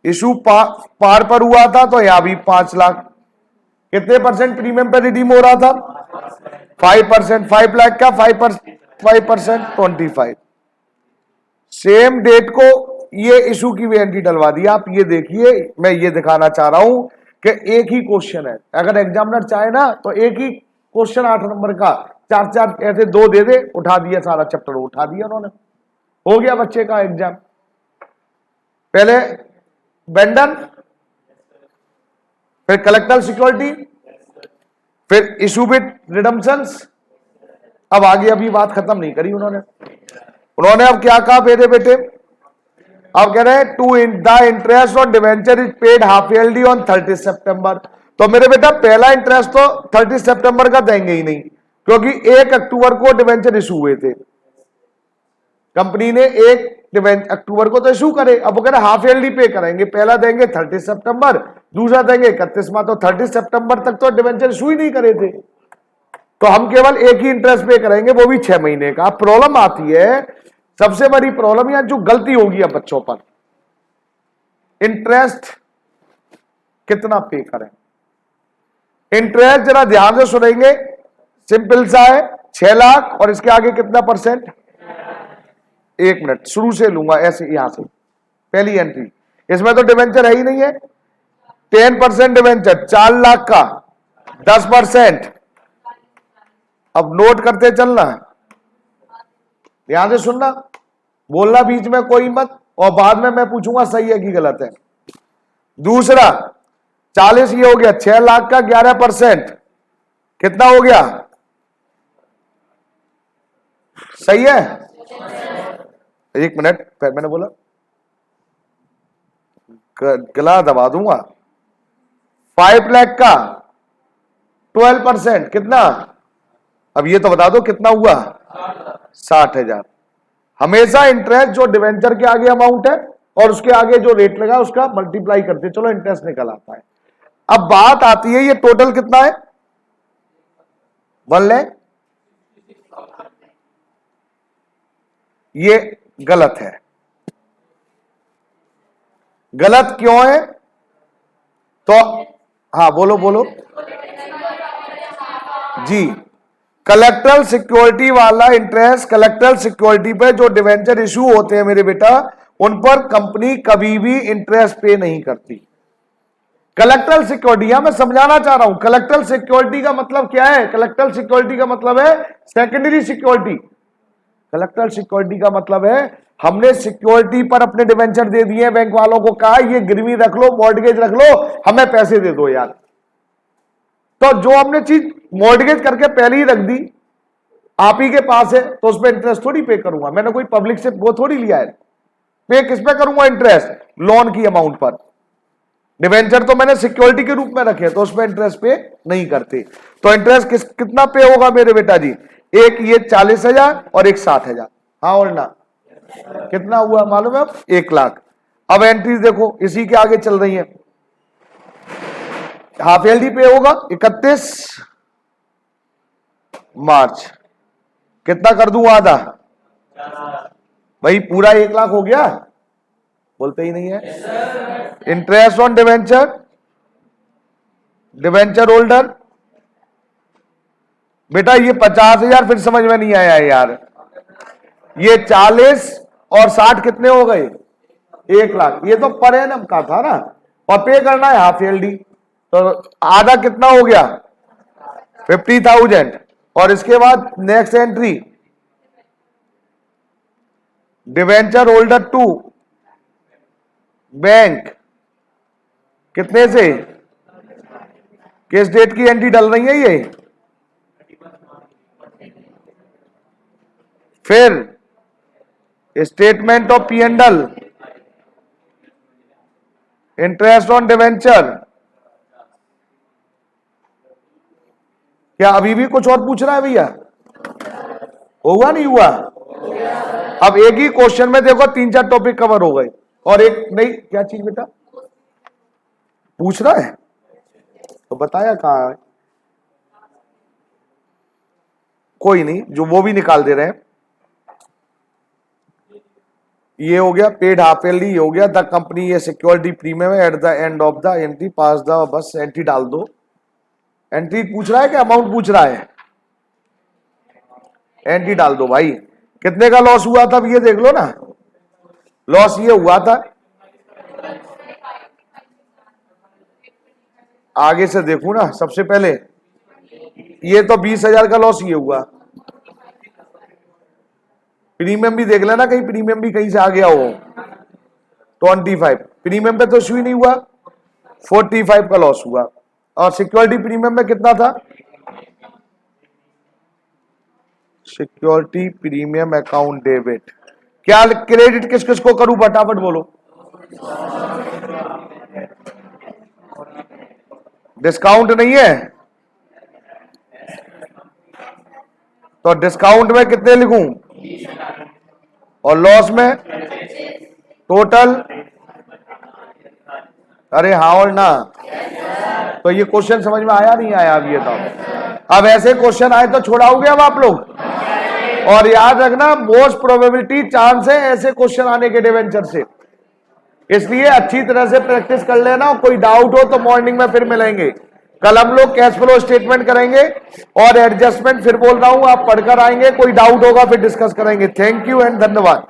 इशू पार पर हुआ था तो यहां भी 5 लाख। कितने परसेंट प्रीमियम पे रिडीम हो रहा था, 5%। 5 लाख का 5%, 25। सेम डेट को ये इशू की भी एंट्री डलवा दी। आप ये देखिए, मैं ये दिखाना चाह रहा हूं कि एक ही क्वेश्चन है, अगर एग्जामिनर चाहे ना तो एक ही क्वेश्चन 8 नंबर का 4 ऐसे 2 दे दे, उठा दिया सारा चैप्टर, उठा दिया उन्होंने, हो गया बच्चे का एग्जाम। पहले वेंडर, फिर कलेक्टर सिक्योरिटी, फिर इशू विद रिडम्पशंस। अब आगे अभी बात खत्म नहीं करी उन्होंने अब क्या कहा मेरे बेटे, अब कह रहे हैं to the interest on debenture is paid half yearly on 30 सितंबर। तो मेरे बेटा पहला इंटरेस्ट तो 30 सितंबर का देंगे ही नहीं, क्योंकि 1 अक्टूबर को डिवेंचर इशू हुए थे, कंपनी ने 1 अक्टूबर को तो इशू करे। अब वो कह रहे हाफ ईयरली पे करेंगे, पहला देंगे 30 सितंबर, दूसरा देंगे 31वां। तो 30 सितंबर तक तो डिवेंचर इशू ही नहीं करे थे, तो हम केवल एक ही इंटरेस्ट पे करेंगे, वो भी 6 महीने का। प्रॉब्लम आती है, सबसे बड़ी प्रॉब्लम या जो गलती होगी अब बच्चों पर, इंटरेस्ट कितना पे करें। इंटरेस्ट जरा ध्यान से सुनेंगे, सिंपल सा है, 6 लाख और इसके आगे कितना परसेंट। 1 मिनट, शुरू से लूंगा ऐसे, यहां से पहली एंट्री, इसमें तो डिवेंचर है ही नहीं है। 10% डिवेंचर 4 लाख का 10%। अब नोट करते चलना, ध्यान से सुनना, बोलना बीच में कोई मत, और बाद में मैं पूछूंगा सही है कि गलत है। दूसरा 40, ये हो गया 6 लाख का 11%, कितना हो गया, सही है। 1 मिनट, फिर मैंने बोला गला दबा दूंगा। 5 लाख का 12%, कितना, अब ये तो बता दो कितना हुआ, 60,000। हमेशा इंटरेस्ट जो डिवेंचर के आगे अमाउंट है और उसके आगे जो रेट लगा उसका मल्टीप्लाई करते चलो, इंटरेस्ट निकल आता है। अब बात आती है ये टोटल कितना है, 1 लाख। ये गलत है। गलत क्यों है, तो हाँ बोलो बोलो जी। कलेक्ट्रल सिक्योरिटी वाला इंटरेस्ट, कलेक्ट्रल सिक्योरिटी पे जो डिवेंचर इशू होते हैं मेरे बेटा, उन पर कंपनी कभी भी इंटरेस्ट पे नहीं करती। कलेक्ट्रल सिक्योरिटी, मैं समझाना चाह रहा हूं, कलेक्ट्रल सिक्योरिटी का मतलब क्या है, कलेक्ट्रल सिक्योरिटी का मतलब है सेकेंडरी सिक्योरिटी। कलेक्ट्रल सिक्योरिटी का मतलब है हमने सिक्योरिटी पर अपने डिवेंचर दे दिए, बैंक वालों को कहा ये गिरवी रख लो, मॉर्गेज रख लो, हमें पैसे दे दो यार। तो जो हमने चीज मॉर्गेज करके पहले ही रख दी, आप ही के पास है, तो उस पर इंटरेस्ट थोड़ी पे करूंगा, मैंने कोई पब्लिक से वो थोड़ी लिया है। पे किस पे करूंगा इंटरेस्ट, लोन की अमाउंट पर। डिवेंचर तो मैंने सिक्योरिटी के रूप में रखे, तो उस पर इंटरेस्ट पे नहीं करते। तो इंटरेस्ट कितना पे होगा मेरे बेटा जी, एक ये 40,000 और एक 60,000, हाँ और ना, कितना हुआ मालूम है, 1 लाख। अब एंट्रीज देखो इसी के आगे चल रही है। हाफ ईयरली पे होगा 31 मार्च, कितना कर दूं आधा, भाई पूरा 1 लाख हो गया, बोलते ही नहीं है। Interest on debenture, debenture holder, बेटा ये 50,000 फिर समझ में नहीं आया यार, ये 40 और 60 कितने हो गए, 1 लाख। ये तो पर एनम का था ना, और पे करना है हाफ ईयरली, तो आधा कितना हो गया 50,000। और इसके बाद next entry, debenture holder to bank, कितने से, किस डेट की एंट्री डल रही है ये, फिर statement of P and L, interest on debenture, क्या अभी भी कुछ और पूछ रहा है भैया? हुआ नहीं हुआ? अब एक ही क्वेश्चन में देखो 3-4 टॉपिक कवर हो गए और एक नहीं। क्या चीज बेटा पूछ रहा है? तो बताया कहां है? कोई नहीं, जो वो भी निकाल दे रहे हैं। ये हो गया पेड हाफ ईयरली, हो गया द कंपनी ये security premium at the end of the entry pass the, बस एंट्री डाल दो। एंट्री पूछ रहा है कि अमाउंट पूछ रहा है? एंट्री डाल दो भाई। कितने का लॉस हुआ था ये देख लो ना। लॉस ये हुआ था, आगे से देखू ना, सबसे पहले ये तो 20,000 का लॉस ये हुआ। प्रीमियम भी देख लेना, कहीं प्रीमियम भी कहीं से आ गया हो। 25 प्रीमियम पे तो इशू ही नहीं हुआ। 45 का लॉस हुआ। और सिक्योरिटी प्रीमियम में कितना था? सिक्योरिटी प्रीमियम अकाउंट डेबिट, क्या क्रेडिट किस किस को करूं फटाफट बोलो। डिस्काउंट नहीं है तो डिस्काउंट में कितने लिखूं? और लॉस में टोटल? अरे हाँ और ना? तो ये क्वेश्चन समझ में आया नहीं आया? अब ये तो अब ऐसे क्वेश्चन आए तो छोड़ाओगे अब आप लोग? और याद रखना मोस्ट प्रोबेबिलिटी चांस है ऐसे क्वेश्चन आने के डिवेंचर से, इसलिए अच्छी तरह से प्रैक्टिस कर लेना। कोई डाउट हो तो मॉर्निंग में फिर मिलेंगे। कल हम लोग कैश फ्लो स्टेटमेंट करेंगे और एडजस्टमेंट फिर बोल रहा हूं, आप पढ़कर आएंगे। कोई डाउट होगा फिर डिस्कस करेंगे। थैंक यू एंड धन्यवाद।